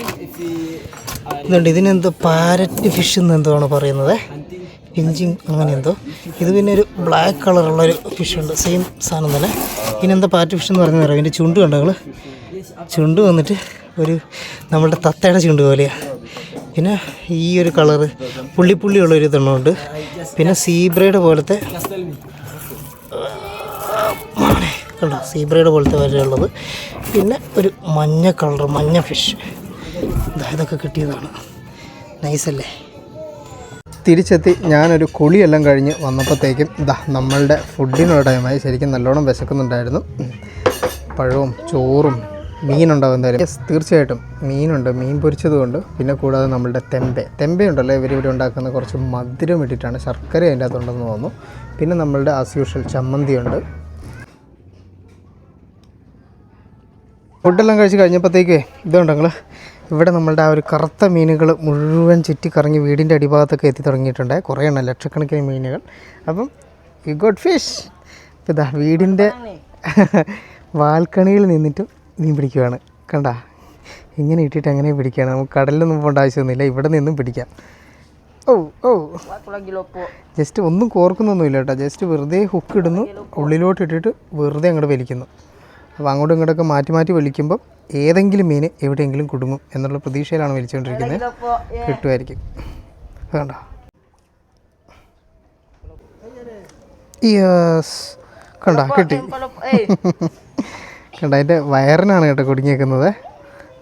ഇതുണ്ട്, ഇതിനെന്തോ പാരറ്റ് ഫിഷ് എന്ന് എന്താണ് പറയുന്നത്. പിഞ്ചിങ് അങ്ങനെ എന്തോ. ഇത് പിന്നെ ഒരു ബ്ലാക്ക് കളറുള്ളൊരു ഫിഷുണ്ട്, സെയിം സാധനം തന്നെ. ഇതിനെന്താ പാറ്റ് ഫിഷ് എന്ന് പറഞ്ഞാൽ ഇതിൻ്റെ ചുണ്ട് കണ്ടോ നിങ്ങൾ? ചുണ്ട് വന്നിട്ട് ഒരു നമ്മളുടെ തത്തയുടെ ചുണ്ട് പോലെയാണ്. പിന്നെ ഈ ഒരു കളറ് പുള്ളിയുള്ളൊരു ഇതെണ്ണമുണ്ട്. പിന്നെ സീബ്രയുടെ പോലത്തെ കണ്ടോ, സീബ്രയുടെ പോലത്തെ വരെയുള്ളത്. പിന്നെ ഒരു മഞ്ഞ കളർ മഞ്ഞ ഫിഷ്, ഇതൊക്കെ കിട്ടിയതാണ്. നൈസല്ലേ? തിരിച്ചെത്തി ഞാനൊരു കുളിയെല്ലാം കഴിഞ്ഞ് വന്നപ്പോഴത്തേക്കും നമ്മളുടെ ഫുഡിനുള്ള ടൈമായി. ശരിക്കും നല്ലോണം വിശക്കുന്നുണ്ടായിരുന്നു. പഴവും ചോറും മീനുണ്ടാവും എന്തായാലും. യെസ്, തീർച്ചയായിട്ടും മീനുണ്ട്, മീൻ പൊരിച്ചതുകൊണ്ട്. പിന്നെ കൂടാതെ നമ്മളുടെ തെമ്പയുണ്ടല്ലോ ഇവരിവിടെ ഉണ്ടാക്കുന്ന, കുറച്ച് മധുരം ഇട്ടിട്ടാണ്, ശർക്കര അതിൻ്റെ അകത്തുണ്ടെന്ന് തോന്നുന്നു. പിന്നെ നമ്മളുടെ ആസ് യൂഷ്വൽ ചമ്മന്തിയുണ്ട്. ഫുഡെല്ലാം കഴിച്ച് കഴിഞ്ഞപ്പോഴത്തേക്ക് ഇതുണ്ടെങ്കിൽ ഇവിടെ നമ്മളുടെ ആ ഒരു കറുത്ത മീനുകൾ മുഴുവൻ ചുറ്റിക്കറങ്ങി വീടിൻ്റെ അടിഭാഗത്തൊക്കെ എത്തി തുടങ്ങിയിട്ടുണ്ട്. കുറേ എണ്ണം, ലക്ഷക്കണക്കിന് മീനുകൾ. അപ്പം യു ഗോട്ട് ഫിഷ്. ഇപ്പം ഇതാ വീടിൻ്റെ ബാൽക്കണിയിൽ നിന്നിട്ട് മീൻ പിടിക്കുകയാണ്. കണ്ടാ, ഇങ്ങനെ ഇട്ടിട്ട് അങ്ങനെ പിടിക്കുകയാണ്. നമുക്ക് കടലിലൊന്നും പോകേണ്ട ആവശ്യമൊന്നുമില്ല, ഇവിടെ നിന്നും പിടിക്കാം. ജസ്റ്റ് ഒന്നും കോർക്കുന്നൊന്നുമില്ല കേട്ടോ. ജസ്റ്റ് വെറുതെ ഹുക്ക് ഇടുന്നു, ഉള്ളിലോട്ട് ഇട്ടിട്ട് വെറുതെ അങ്ങോട്ട് വലിക്കുന്നു. അപ്പോൾ അങ്ങോട്ടും ഇങ്ങോട്ടൊക്കെ മാറ്റി വലിക്കുമ്പോൾ ഏതെങ്കിലും മീൻ എവിടെയെങ്കിലും കുടുങ്ങും എന്നുള്ള പ്രതീക്ഷയിലാണ് വലിച്ചുകൊണ്ടിരിക്കുന്നത്. കിട്ടുമായിരിക്കും. വേണ്ട, യെസ്, കണ്ട കിട്ടി. കണ്ട, അതിൻ്റെ വയറിനാണ് കേട്ടോ കുടുങ്ങിയേക്കുന്നത്.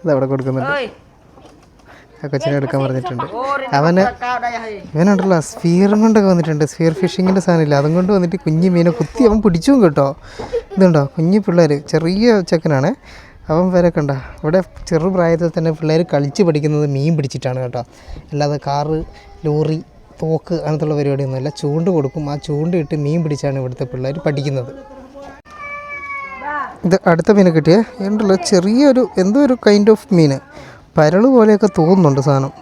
അതവിടെ കൊടുക്കുന്നുണ്ട്. ആ കൊച്ചിനെ എടുക്കാൻ പറഞ്ഞിട്ടുണ്ട്. ഇവനുണ്ടല്ലോ സ്ഫിയറും കൊണ്ടൊക്കെ വന്നിട്ടുണ്ട്. സ്ഫിയർ ഫിഷിങ്ങിൻ്റെ സാധനമില്ല, അതും കൊണ്ട് വന്നിട്ട് കുഞ്ഞു മീനെ കുത്തി അവൻ പിടിച്ചും കേട്ടോ. ഇതുണ്ടോ, കുഞ്ഞു പിള്ളേർ, ചെറിയ ചെക്കനാണ് അവൻ വരെ. കണ്ട, ഇവിടെ ചെറുപ്രായത്തിൽ തന്നെ പിള്ളേർ കളിച്ച് പഠിക്കുന്നത് മീൻ പിടിച്ചിട്ടാണ് കേട്ടോ. അല്ലാതെ കാറ്, ലോറി, തോക്ക് അങ്ങനത്തുള്ള പരിപാടിയൊന്നുമില്ല. ചൂണ്ട കൊടുക്കും, ആ ചൂണ്ടയിട്ട് മീൻ പിടിച്ചാണ് ഇവിടുത്തെ പിള്ളേർ പഠിക്കുന്നത്. ഇത് അടുത്ത മീനെ കിട്ടിയേ ഉണ്ടല്ലോ, ചെറിയൊരു എന്തോ ഒരു കൈൻഡ് ഓഫ് മീൻ, പരള് പോലെയൊക്കെ തോന്നുന്നുണ്ട് സാധനം.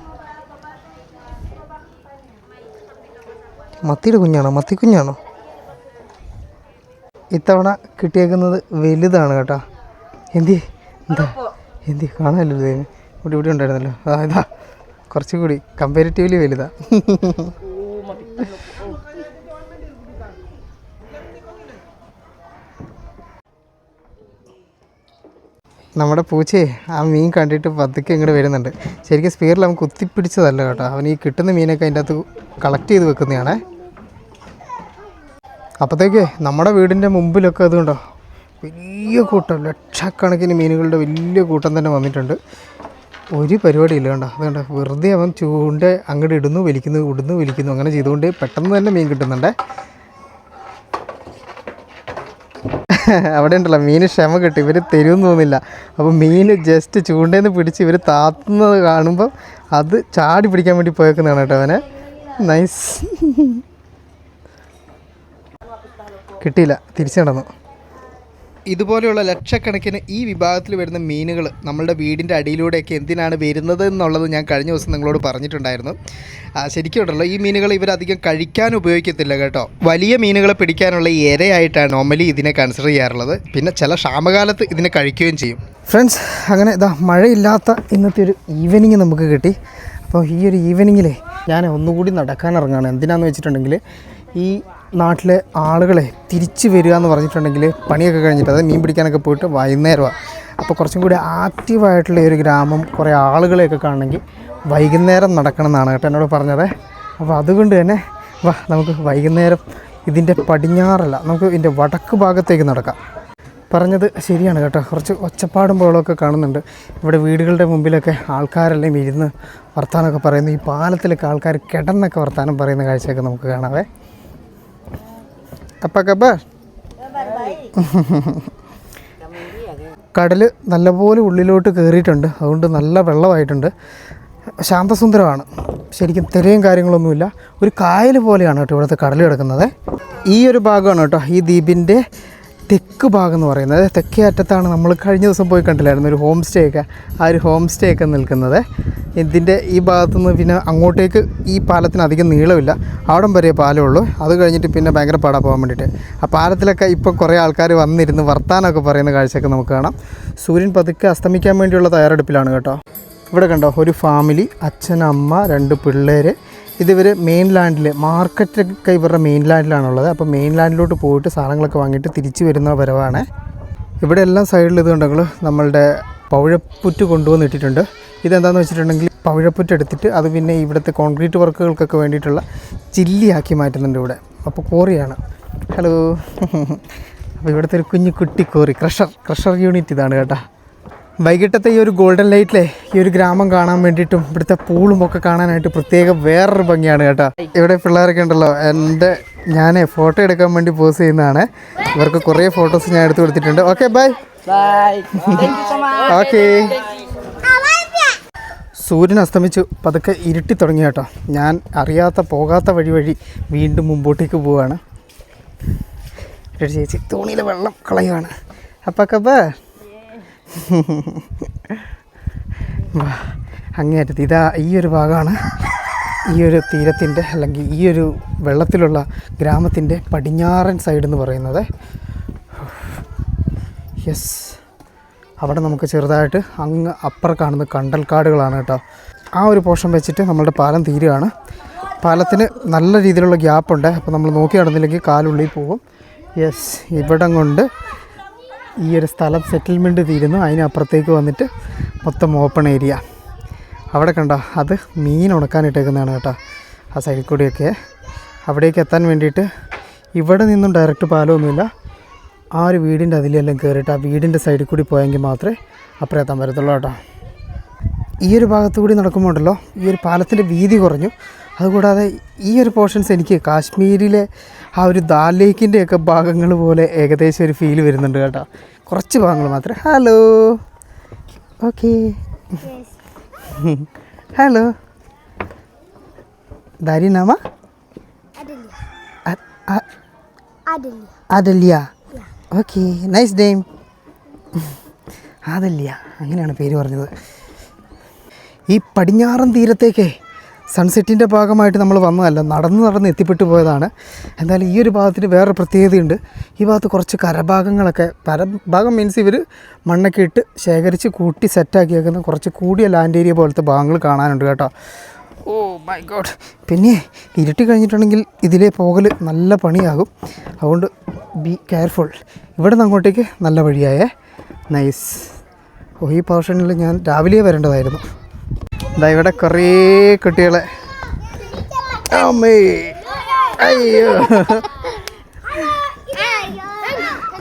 മത്തിയുടെ കുഞ്ഞാണോ, മത്തിക്കുഞ്ഞാണോ? ഇത്തവണ കിട്ടിയേക്കുന്നത് വലുതാണ് കേട്ടോ. എന്തി കാണാമല്ലോ, ഇവിടെ ഉണ്ടായിരുന്നല്ലോ. ഇതാ കുറച്ചും കൂടി കമ്പാരിറ്റീവ്ലി വലുതാ. നമ്മുടെ പൂച്ചയെ ആ മീൻ കണ്ടിട്ട് പതുക്കെ ഇങ്ങോട്ട് വരുന്നുണ്ട്. ശരിക്കും സ്പീറിൽ അവൻ കുത്തിപ്പിടിച്ചതല്ല കേട്ടോ, അവൻ ഈ കിട്ടുന്ന മീനൊക്കെ അതിൻ്റെ അകത്ത് കളക്ട് ചെയ്ത് വെക്കുന്നതാണേ. അപ്പോഴത്തേക്ക് നമ്മുടെ വീടിൻ്റെ മുമ്പിലൊക്കെ അതുകൊണ്ടോ വലിയ കൂട്ടം, ലക്ഷക്കണക്കിന് മീനുകളുടെ വലിയ കൂട്ടം തന്നെ വന്നിട്ടുണ്ട്. ഒരു പരിപാടിയില്ല കണ്ടോ. അതുകൊണ്ട് വെറുതെ അവൻ ചൂണ്ട അങ്ങോട്ട് ഇടുന്നു വലിക്കുന്നു അങ്ങനെ ചെയ്തുകൊണ്ട് പെട്ടെന്ന് തന്നെ മീൻ കിട്ടുന്നുണ്ടേ. അവിടെ ഉണ്ടല്ലോ മീൻ ക്ഷമ കിട്ടും, ഇവർ തരുമെന്ന് തോന്നില്ല. അപ്പോൾ മീൻ ജസ്റ്റ് ചൂണ്ടയിൽ നിന്ന് പിടിച്ച് ഇവർ താത്തുന്നത് കാണുമ്പോൾ അത് ചാടി പിടിക്കാൻ വേണ്ടി പോയേക്കുന്നതാണ് കേട്ടോ അവനെ. നൈസ്. കിട്ടിയില്ല, തിരിച്ചു നടന്നു. ഇതുപോലെയുള്ള ലക്ഷക്കണക്കിന് ഈ വിഭാഗത്തിൽ വരുന്ന മീനുകൾ നമ്മളുടെ വീടിൻ്റെ അടിയിലൂടെയൊക്കെ എന്തിനാണ് വരുന്നത് എന്നുള്ളത് ഞാൻ കഴിഞ്ഞ ദിവസം നിങ്ങളോട് പറഞ്ഞിട്ടുണ്ടായിരുന്നു. ശരിക്കും ഉണ്ടല്ലോ ഈ മീനുകൾ ഇവരധികം കഴിക്കാൻ ഉപയോഗിക്കത്തില്ല കേട്ടോ. വലിയ മീനുകളെ പിടിക്കാനുള്ള ഇരയായിട്ടാണ് നോർമലി ഇതിനെ കൺസിഡർ ചെയ്യാറുള്ളത്. പിന്നെ ചില ക്ഷാമകാലത്ത് ഇതിനെ കഴിക്കുകയും ചെയ്യും. ഫ്രണ്ട്സ്, അങ്ങനെ മഴയില്ലാത്ത ഇന്നത്തെ ഒരു ഈവനിങ് നമുക്ക് കിട്ടി. അപ്പോൾ ഈ ഒരു ഈവനിങ്ങിൽ ഞാൻ ഒന്നുകൂടി നടക്കാനിറങ്ങുകയാണ്. എന്തിനാണെന്ന് വെച്ചിട്ടുണ്ടെങ്കിൽ ഈ നാട്ടിലെ ആളുകളെ തിരിച്ച് വരിക എന്ന് പറഞ്ഞിട്ടുണ്ടെങ്കിൽ പണിയൊക്കെ കഴിഞ്ഞിട്ട്, അതായത് മീൻ പിടിക്കാനൊക്കെ പോയിട്ട് വൈകുന്നേരമാണ്. അപ്പോൾ കുറച്ചും കൂടി ആക്റ്റീവായിട്ടുള്ള ഒരു ഗ്രാമം, കുറേ ആളുകളെയൊക്കെ കാണണമെങ്കിൽ വൈകുന്നേരം നടക്കണം എന്നാണ് കേട്ടോ എന്നോട് പറഞ്ഞത്. അപ്പോൾ അതുകൊണ്ട് തന്നെ നമുക്ക് വൈകുന്നേരം ഇതിൻ്റെ പടിഞ്ഞാറല്ല, നമുക്ക് ഇതിൻ്റെ വടക്ക് ഭാഗത്തേക്ക് നടക്കാം. പറഞ്ഞത് ശരിയാണ് കേട്ടോ. കുറച്ച് ഒച്ചപ്പാടും ബഹളമൊക്കെ കാണുന്നുണ്ട്. ഇവിടെ വീടുകളുടെ മുമ്പിലൊക്കെ ആൾക്കാരെല്ലാം ഇരുന്ന് വർത്താനമൊക്കെ പറയുന്നു. ഈ പാലത്തിലൊക്കെ ആൾക്കാർ കിടന്നൊക്കെ വർത്താനം പറയുന്ന കാഴ്ചയൊക്കെ നമുക്ക് കാണാവേ. കടൽ നല്ലപോലെ ഉള്ളിലോട്ട് കയറിയിട്ടുണ്ട്, അതുകൊണ്ട് നല്ല വെള്ളമായിട്ടുണ്ട്. ശാന്തസുന്ദരമാണ് ശരിക്കും, തിരയും കാര്യങ്ങളൊന്നുമില്ല. ഒരു കായൽ പോലെയാണ് കേട്ടോ ഇവിടുത്തെ കടൽ കിടക്കുന്നത്. ഈ ഒരു ഭാഗമാണ് കേട്ടോ ഈ ദ്വീപിൻ്റെ തെക്ക് ഭാഗം എന്ന് പറയുന്നത്. തെക്കേ അറ്റത്താണ് നമ്മൾ കഴിഞ്ഞ ദിവസം പോയി കണ്ടില്ലായിരുന്നു ഒരു ഹോം സ്റ്റേ ഒക്കെ, ആ ഒരു ഹോം സ്റ്റേ ഒക്കെ നിൽക്കുന്നത്. ഇതിൻ്റെ ഈ ഭാഗത്തുനിന്ന് പിന്നെ അങ്ങോട്ടേക്ക് ഈ പാലത്തിന് അധികം നീളമില്ല, അവിടം വരെ പാലമുള്ളൂ. അത് കഴിഞ്ഞിട്ട് പിന്നെ ഭയങ്കര പാടാ പോകാൻ വേണ്ടിയിട്ട്. ആ പാലത്തിലൊക്കെ ഇപ്പോൾ കുറേ ആൾക്കാർ വന്നിരുന്ന് വർത്താനമൊക്കെ പറയുന്ന കാഴ്ചയൊക്കെ നമുക്ക് കാണാം. സൂര്യൻ പതുക്കെ അസ്തമിക്കാൻ വേണ്ടിയുള്ള തയ്യാറെടുപ്പിലാണ് കേട്ടോ. ഇവിടെ കണ്ടോ ഒരു ഫാമിലി, അച്ഛൻ, അമ്മ, 2 പിള്ളേർ, ഇതിവർ മെയിൻ ലാൻഡിൽ മാർക്കറ്റൊക്കെ ഇവരുടെ മെയിൻ ലാൻഡിലാണുള്ളത്. അപ്പോൾ മെയിൻ ലാൻഡിലോട്ട് പോയിട്ട് സാധനങ്ങളൊക്കെ വാങ്ങിയിട്ട് തിരിച്ച് വരുന്ന വരവാണ്. ഇവിടെ എല്ലാം സൈഡിൽ ഇത് ഉണ്ടെങ്കിൽ നമ്മളുടെ പവിഴപ്പുറ്റ് കൊണ്ടുവന്ന് ഇട്ടിട്ടുണ്ട്. ഇതെന്താണെന്ന് വെച്ചിട്ടുണ്ടെങ്കിൽ പവിഴപ്പുറ്റ് എടുത്തിട്ട് അത് പിന്നെ ഇവിടുത്തെ കോൺക്രീറ്റ് വർക്കുകൾക്കൊക്കെ വേണ്ടിയിട്ടുള്ള ചില്ലിയാക്കി മാറ്റുന്നുണ്ട് ഇവിടെ. അപ്പോൾ കോറിയാണ്. ഹലോ. അപ്പോൾ ഇവിടുത്തെ ഒരു കുഞ്ഞു കുട്ടി കോറി, ക്രഷർ യൂണിറ്റ് ഇതാണ് കേട്ടോ. വൈകിട്ടത്തെ ഈ ഒരു ഗോൾഡൻ ലൈറ്റിലെ ഈ ഒരു ഗ്രാമം കാണാൻ വേണ്ടിയിട്ടും ഇവിടുത്തെ പൂളും ഒക്കെ കാണാനായിട്ട് പ്രത്യേക വേറൊരു ഭംഗിയാണ് കേട്ടോ. ഇവിടെ പിള്ളേരൊക്കെ ഉണ്ടല്ലോ, ഞാൻ ഫോട്ടോ എടുക്കാൻ വേണ്ടി പോസ് ചെയ്യുന്നതാണ്. ഇവർക്ക് കുറേ ഫോട്ടോസ് ഞാൻ എടുത്തു കൊടുത്തിട്ടുണ്ട്. Okay bye. ഓക്കെ. സൂര്യൻ അസ്തമിച്ചു പതുക്കെ ഇരുട്ടി തുടങ്ങി കേട്ടോ. ഞാൻ അറിയാത്ത പോകാത്ത വഴി വീണ്ടും മുമ്പോട്ടേക്ക് പോവുകയാണ്. ചേച്ചി തോണിയിൽ വെള്ളം കളയുകയാണ്. അപ്പൊക്കെ അങ്ങേറ്റത്ത് ഇതാ ഈ ഒരു ഭാഗമാണ് ഈ ഒരു തീരത്തിൻ്റെ അല്ലെങ്കിൽ ഈ ഒരു വെള്ളത്തിലുള്ള ഗ്രാമത്തിൻ്റെ പടിഞ്ഞാറൻ സൈഡ് എന്ന് പറയുന്നത്. യെസ്, അവിടെ നമുക്ക് ചെറുതായിട്ട് അങ്ങ് അപ്പുറം കാണുന്ന കണ്ടൽക്കാടുകളാണ് കേട്ടോ. ആ ഒരു പോർഷൻ വെച്ചിട്ട് നമ്മളുടെ പാലം തീരുകയാണ്. പാലത്തിന് നല്ല രീതിയിലുള്ള ഗ്യാപ്പുണ്ട്. അപ്പോൾ നമ്മൾ നോക്കി നടന്നില്ലെങ്കിൽ കാലുള്ളിൽ പോകും. യെസ്, ഇവിടം കൊണ്ട് ഈ ഒരു സ്ഥലം സെറ്റിൽമെൻറ്റ് തീരുന്നു. അതിനപ്പുറത്തേക്ക് വന്നിട്ട് മൊത്തം ഓപ്പൺ ഏരിയ. അവിടെ കണ്ടോ, അത് മീൻ ഉണക്കാനിട്ടേക്കുന്നതാണ് കേട്ടോ. ആ സൈഡിൽ കൂടിയൊക്കെ അവിടേക്ക് എത്താൻ വേണ്ടിയിട്ട് ഇവിടെ നിന്നും ഡയറക്റ്റ് പാലമൊന്നുമില്ല. ആ ഒരു വീടിൻ്റെ അതിലെല്ലാം കയറിയിട്ട് ആ വീടിൻ്റെ സൈഡിൽ കൂടി പോയെങ്കിൽ മാത്രമേ അപ്പുറം എത്താൻ പറ്റത്തുള്ളൂ കേട്ടോ. ഈ ഒരു ഭാഗത്തു കൂടി നടക്കുമ്പോൾ ഉണ്ടല്ലോ, ഈ ഒരു പാലത്തിൻ്റെ വീതി കുറഞ്ഞു. അതുകൂടാതെ ഈ ഒരു പോർഷൻസ് എനിക്ക് കാശ്മീരിലെ ആ ഒരു ദാൽ ലേക്കിൻ്റെയൊക്കെ ഭാഗങ്ങൾ പോലെ ഏകദേശം ഒരു ഫീൽ വരുന്നുണ്ട് കേട്ടോ. കുറച്ച് ഭാഗങ്ങൾ മാത്രമേ. ഹലോ. ഓക്കെ. ഹലോ. ദാരി നാമ ആദല്യ. Okay, nice name. ആദല്യ, അങ്ങനെയാണ് പേര് പറഞ്ഞത്. ഈ പടിഞ്ഞാറൻ തീരത്തേക്ക് സൺസെറ്റിൻ്റെ ഭാഗമായിട്ട് നമ്മൾ വന്നതല്ല, നടന്ന് എത്തിപ്പെട്ടു പോയതാണ്. എന്തായാലും ഈ ഒരു ഭാഗത്തിന് വേറൊരു പ്രത്യേകതയുണ്ട്. ഈ ഭാഗത്ത് കുറച്ച് കരഭാഗങ്ങളൊക്കെ, കരഭാഗം മീൻസ് ഇവർ മണ്ണൊക്കെ ഇട്ട് ശേഖരിച്ച് കൂട്ടി സെറ്റാക്കി വെക്കുന്ന കുറച്ച് കൂടിയ ലാൻഡ് ഏരിയ പോലത്തെ ഭാഗങ്ങൾ കാണാനുണ്ട് കേട്ടോ. Oh my God. പിന്നെ ഇരുട്ടി കഴിഞ്ഞിട്ടുണ്ടെങ്കിൽ ഇതിലേ പോകൽ നല്ല പണിയാകും. അതുകൊണ്ട് ബി കെയർഫുൾ. ഇവിടെ നിന്ന് അങ്ങോട്ടേക്ക് നല്ല വഴിയായേ. നൈസ്. ഓ, ഈ പോർഷനിൽ ഞാൻ രാവിലെ വരേണ്ടതായിരുന്നു. ഇതാ ഇവിടെ കുറേ കുട്ടികളെ, അമ്മേ അയ്യോ,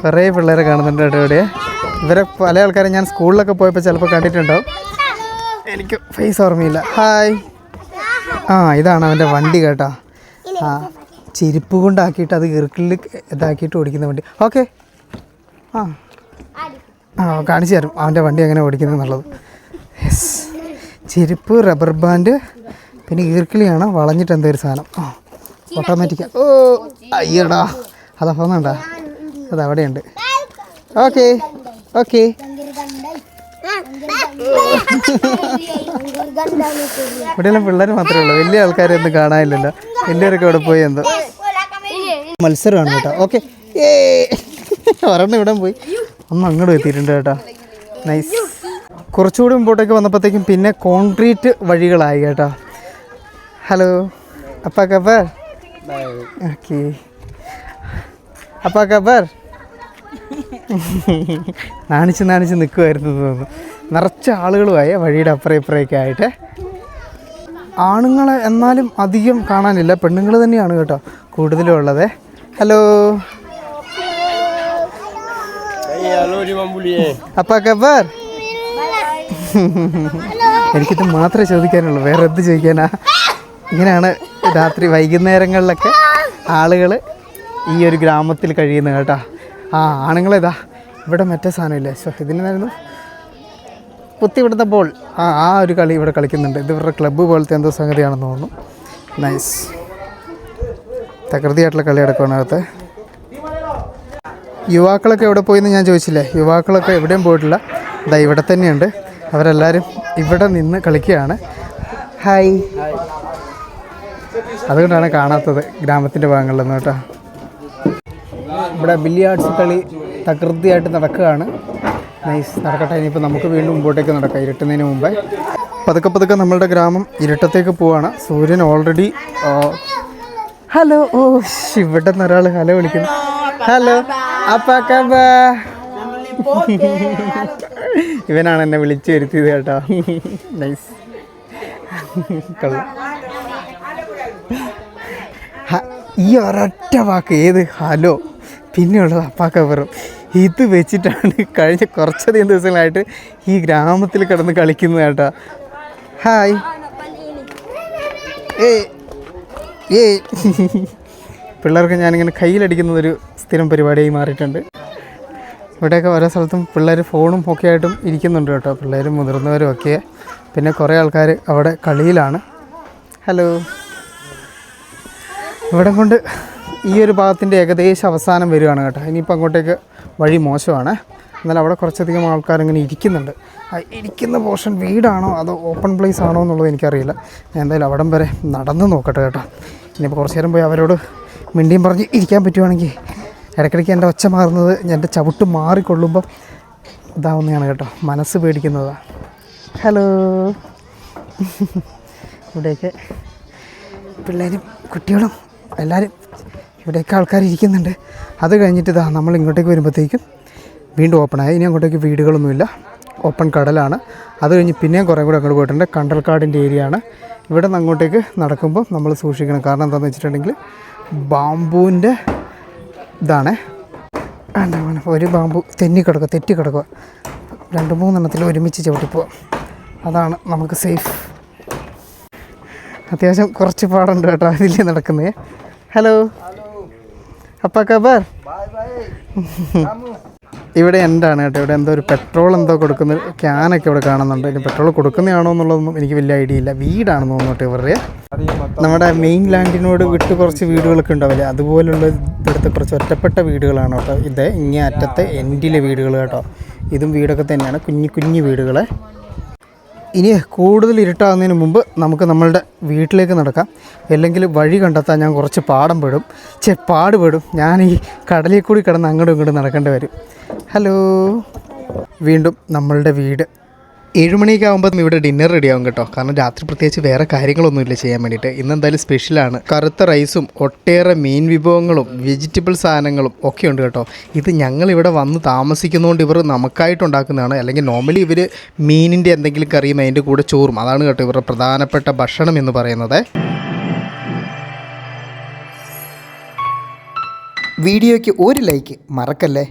കുറേ പിള്ളേരെ കാണുന്നുണ്ട് കേട്ടോ ഇവിടെ. ഇവരെ പല ആൾക്കാരെ ഞാൻ സ്കൂളിലൊക്കെ പോയപ്പോൾ ചിലപ്പോൾ കണ്ടിട്ടുണ്ടാവും. എനിക്ക് ഫേസ് ഓർമ്മയില്ല. ഹായ്. ആ, ഇതാണ് അവൻ്റെ വണ്ടി കേട്ടോ. ആ, ചെരുപ്പ് കൊണ്ടാക്കിയിട്ട് അത് ഇറുക്കിൽ ഇതാക്കിയിട്ട് ഓടിക്കുന്ന വണ്ടി. ഓക്കെ. കാണിച്ചു തരും അവൻ്റെ വണ്ടി എങ്ങനെ ഓടിക്കുന്നത് എന്നുള്ളത്. യെസ്, ചെരുപ്പ്, റബ്ബർ ബാൻഡ്, പിന്നെ ഈർക്കിളിയാണ് വളഞ്ഞിട്ട് എന്തൊരു സാധനം. ഓട്ടോമാറ്റിക്കാ. ഓ അയ്യടാ, അതപ്പോൾ വേണ്ട, അതവിടെയുണ്ട്. Okay okay. ഇവിടെയെല്ലാം പിള്ളേർ മാത്രമേ ഉള്ളൂ, വലിയ ആൾക്കാരൊന്നും കാണാനില്ലല്ലോ. വലിയവരൊക്കെ ഇവിടെ പോയി എന്തോ മത്സരമാണ് കേട്ടോ. ഓക്കെ. ഒരെണ്ണം ഇവിടെ പോയി, ഒന്ന് അങ്ങോട്ട് എത്തിയിട്ടുണ്ട് കേട്ടോ. നൈസ്. കുറച്ചുകൂടി മുമ്പോട്ടേക്ക് വന്നപ്പോഴത്തേക്കും പിന്നെ കോൺക്രീറ്റ് വഴികളായി കേട്ടോ. ഹലോ. അപ്പാ കബർ. ഓക്കെ. അപ്പാ കബർ. നാണിച്ച് നിൽക്കുമായിരുന്നു തോന്നുന്നു. നിറച്ച ആളുകളുമായി വഴിയുടെ അപ്പുറം ഇപ്പുറമൊക്കെ ആയിട്ട്. ആണുങ്ങളെ എന്നാലും അധികം കാണാനില്ല, പെണ്ണുങ്ങൾ തന്നെയാണ് കേട്ടോ കൂടുതലും ഉള്ളത്. ഹലോ. അപ്പാ കബർ. എനിക്കിത് മാത്രമേ ചോദിക്കാനുള്ളൂ, വേറെ എന്ത് ചോദിക്കാനാ. ഇങ്ങനെയാണ് രാത്രി വൈകുന്നേരങ്ങളിലൊക്കെ ആളുകൾ ഈ ഒരു ഗ്രാമത്തിൽ കഴിയുന്നത് കേട്ടോ. ആ, ആണുങ്ങളിതാ ഇവിടെ മറ്റേ സാധനമില്ലേ, ഇതിനായിരുന്നു കുത്തിവിടുന്ന ബോൾ. ആ ഒരു കളി ഇവിടെ കളിക്കുന്നുണ്ട്. ഇത് ഇവരുടെ ക്ലബ്ബ് പോലത്തെ എന്തോ സംഗതിയാണെന്ന് തോന്നുന്നു. നൈസ്. തകൃതിയായിട്ടുള്ള കളി നടക്കുകയാണ് അകത്ത്. യുവാക്കളൊക്കെ എവിടെ പോയെന്ന് ഞാൻ ചോദിച്ചില്ലേ, യുവാക്കളൊക്കെ എവിടെയും പോയിട്ടില്ല. ഇതാ ഇവിടെ തന്നെയുണ്ട്. അവരെല്ലാവരും ഇവിടെ നിന്ന് കളിക്കുകയാണ്. ഹായ്. അതുകൊണ്ടാണ് കാണാത്തത് ഗ്രാമത്തിൻ്റെ ഭാഗങ്ങളിലൊന്നും കേട്ടോ. ഇവിടെ ബില്ലിയാർഡ്സ് കളി തകൃതിയായിട്ട് നടക്കുകയാണ്. നൈസ്, നടക്കട്ടെ. ഇനിയിപ്പോൾ നമുക്ക് വീണ്ടും മുമ്പോട്ടേക്ക് നടക്കാം ഇരുട്ടുന്നതിന് മുമ്പേ. പതുക്കെ പതുക്കെ നമ്മളുടെ ഗ്രാമം ഇരുട്ടത്തേക്ക് പോവാണ്. സൂര്യൻ ഓൾറെഡി ഹലോ, ഓ ഇവിടെ നിന്ന് ഒരാൾ ഹലോ വിളിക്കുന്നു. ഹലോ അപ്പാക്കബ. ഇവനാണ് എന്നെ വിളിച്ചു വരുത്തിയത് കേട്ടോ. നൈസ്. ഈ ഒരൊറ്റ വാക്ക്, ഏത് ഹലോ പിന്നെയുള്ളത് അപ്പാക്കബറും, ഇത് വെച്ചിട്ടാണ് കഴിഞ്ഞ കുറച്ചധികം ദിവസങ്ങളായിട്ട് ഈ ഗ്രാമത്തിൽ കിടന്ന് കളിക്കുന്നത് കേട്ടോ. ഹായ് ഏയ് പിള്ളേർക്ക് ഞാനിങ്ങനെ കയ്യിലടിക്കുന്നതൊരു സ്ഥിരം പരിപാടിയായി മാറിയിട്ടുണ്ട്. ഇവിടെയൊക്കെ ഓരോ സ്ഥലത്തും പിള്ളേർ ഫോണും ഒക്കെ ആയിട്ടും ഇരിക്കുന്നുണ്ട് കേട്ടോ, പിള്ളേരും മുതിർന്നവരും ഒക്കെ. പിന്നെ കുറേ ആൾക്കാർ അവിടെ കളിയിലാണ്. ഹലോ. ഇവിടെ കൊണ്ട് ഈ ഒരു ഭാഗത്തിൻ്റെ ഏകദേശം അവസാനം വരികയാണ് കേട്ടോ. ഇനിയിപ്പോൾ അങ്ങോട്ടേക്ക് വഴി മോശമാണ്. എന്നാൽ അവിടെ കുറച്ചധികം ആൾക്കാരിങ്ങനെ ഇരിക്കുന്നുണ്ട്. ആ ഇരിക്കുന്ന പോർഷൻ വീടാണോ അതോ ഓപ്പൺ പ്ലേസ് ആണോ എന്നുള്ളത് എനിക്കറിയില്ല. ഞാൻ എന്തായാലും അവിടം വരെ നടന്ന് നോക്കട്ടെ കേട്ടോ. ഇനിയിപ്പോൾ കുറച്ച് നേരം പോയി അവരോട് മിണ്ടിയും പറഞ്ഞ് ഇരിക്കാൻ പറ്റുവാണെങ്കിൽ. ഇടയ്ക്കിടയ്ക്ക് എൻ്റെ ഒച്ച മാറുന്നത് എൻ്റെ ചവിട്ട് മാറിക്കൊള്ളുമ്പം ഇതാവുന്നതാണ് കേട്ടോ, മനസ്സ് പേടിക്കുന്നതാണ്. ഹലോ. ഇവിടെയൊക്കെ പിള്ളേരും കുട്ടികളും എല്ലാവരും ഇവിടെയൊക്കെ ആൾക്കാർ ഇരിക്കുന്നുണ്ട്. അത് കഴിഞ്ഞിട്ട് ഇതാ നമ്മൾ ഇങ്ങോട്ടേക്ക് വരുമ്പോഴത്തേക്കും വീണ്ടും ഓപ്പണായി. ഇനി അങ്ങോട്ടേക്ക് വീടുകളൊന്നുമില്ല, ഓപ്പൺ കടലാണ്. അത് കഴിഞ്ഞ് പിന്നെയും കുറേ കൂടെ അങ്ങോട്ട് പോയിട്ടുണ്ട്. കണ്ടൽക്കാടിൻ്റെ ഏരിയ ആണ്. ഇവിടെ നിന്ന് അങ്ങോട്ടേക്ക് നടക്കുമ്പോൾ നമ്മൾ സൂക്ഷിക്കണം. കാരണം എന്താണെന്ന് വെച്ചിട്ടുണ്ടെങ്കിൽ ബാമ്പൂവിൻ്റെ ഇതാണ്. ഒരു ബാമ്പു തെറ്റിക്കിടക്കുക 2-3 എണ്ണത്തിൽ ഒരുമിച്ച് ചവിട്ടിപ്പോവാം. അതാണ് നമുക്ക് സേഫ്. അത്യാവശ്യം കുറച്ച് പാടുണ്ട് കേട്ടോ ഇതിൽ നടക്കുന്നത്. ഹലോ അപ്പാക്കബർ. ഇവിടെ എന്താണ് കേട്ടോ, ഇവിടെ എന്തോ ഒരു പെട്രോൾ എന്തോ കൊടുക്കുന്ന ക്യാനൊക്കെ ഇവിടെ കാണുന്നുണ്ട്. ഇനി പെട്രോൾ കൊടുക്കുന്നതാണോ എന്നുള്ളതൊന്നും എനിക്ക് വലിയ ഐഡിയ ഇല്ല. വീടാണെന്ന് തോന്നുന്നു ഇവരുടെ. നമ്മുടെ മെയിൻ ലാൻഡിനോട് വിട്ട് കുറച്ച് വീടുകളൊക്കെ ഉണ്ടാവില്ലേ, അതുപോലുള്ള ഇവിടുത്തെ കുറച്ച് ഒറ്റപ്പെട്ട വീടുകളാണ് കേട്ടോ. ഇത് ഇങ്ങേ അറ്റത്തെ എൻഡിലെ വീടുകൾ കേട്ടോ. ഇതും വീടൊക്കെ തന്നെയാണ്, കുഞ്ഞു വീടുകൾ. ഇനി കൂടുതൽ ഇരുട്ടാകുന്നതിന് മുമ്പ് നമുക്ക് നമ്മളുടെ വീട്ടിലേക്ക് നടക്കാം. അല്ലെങ്കിൽ വഴി കണ്ടെത്താൻ ഞാൻ കുറച്ച് പാടുപെടും. ഞാൻ ഈ കടലിൽ കൂടി കിടന്ന് അങ്ങോട്ടും ഇങ്ങോട്ടും നടക്കേണ്ടി വരും. ഹലോ. വീണ്ടും നമ്മളുടെ വീട്. 7 മണിയൊക്കെ ആകുമ്പോൾ ഇവിടെ ഡിന്നർ റെഡിയാവും കേട്ടോ. കാരണം രാത്രി പ്രത്യേകിച്ച് വേറെ കാര്യങ്ങളൊന്നുമില്ല ചെയ്യാൻ വേണ്ടിയിട്ട്. ഇന്നെന്തായാലും സ്പെഷ്യലാണ്. കറുത്ത റൈസും ഒട്ടേറെ മീൻ വിഭവങ്ങളും വെജിറ്റബിൾ സാധനങ്ങളും ഒക്കെ ഉണ്ട് കേട്ടോ. ഇത് ഞങ്ങളിവിടെ വന്ന് താമസിക്കുന്നതുകൊണ്ട് ഇവർ നമുക്കായിട്ടുണ്ടാക്കുന്നതാണ്. അല്ലെങ്കിൽ നോർമലി ഇവർ മീനിൻ്റെ എന്തെങ്കിലും കറിയും അതിൻ്റെ കൂടെ ചോറും, അതാണ് കേട്ടോ ഇവരുടെ പ്രധാനപ്പെട്ട ഭക്ഷണം എന്ന് പറയുന്നത്. വീഡിയോയ്ക്ക് ഒരു ലൈക്ക് മറക്കല്ലേ.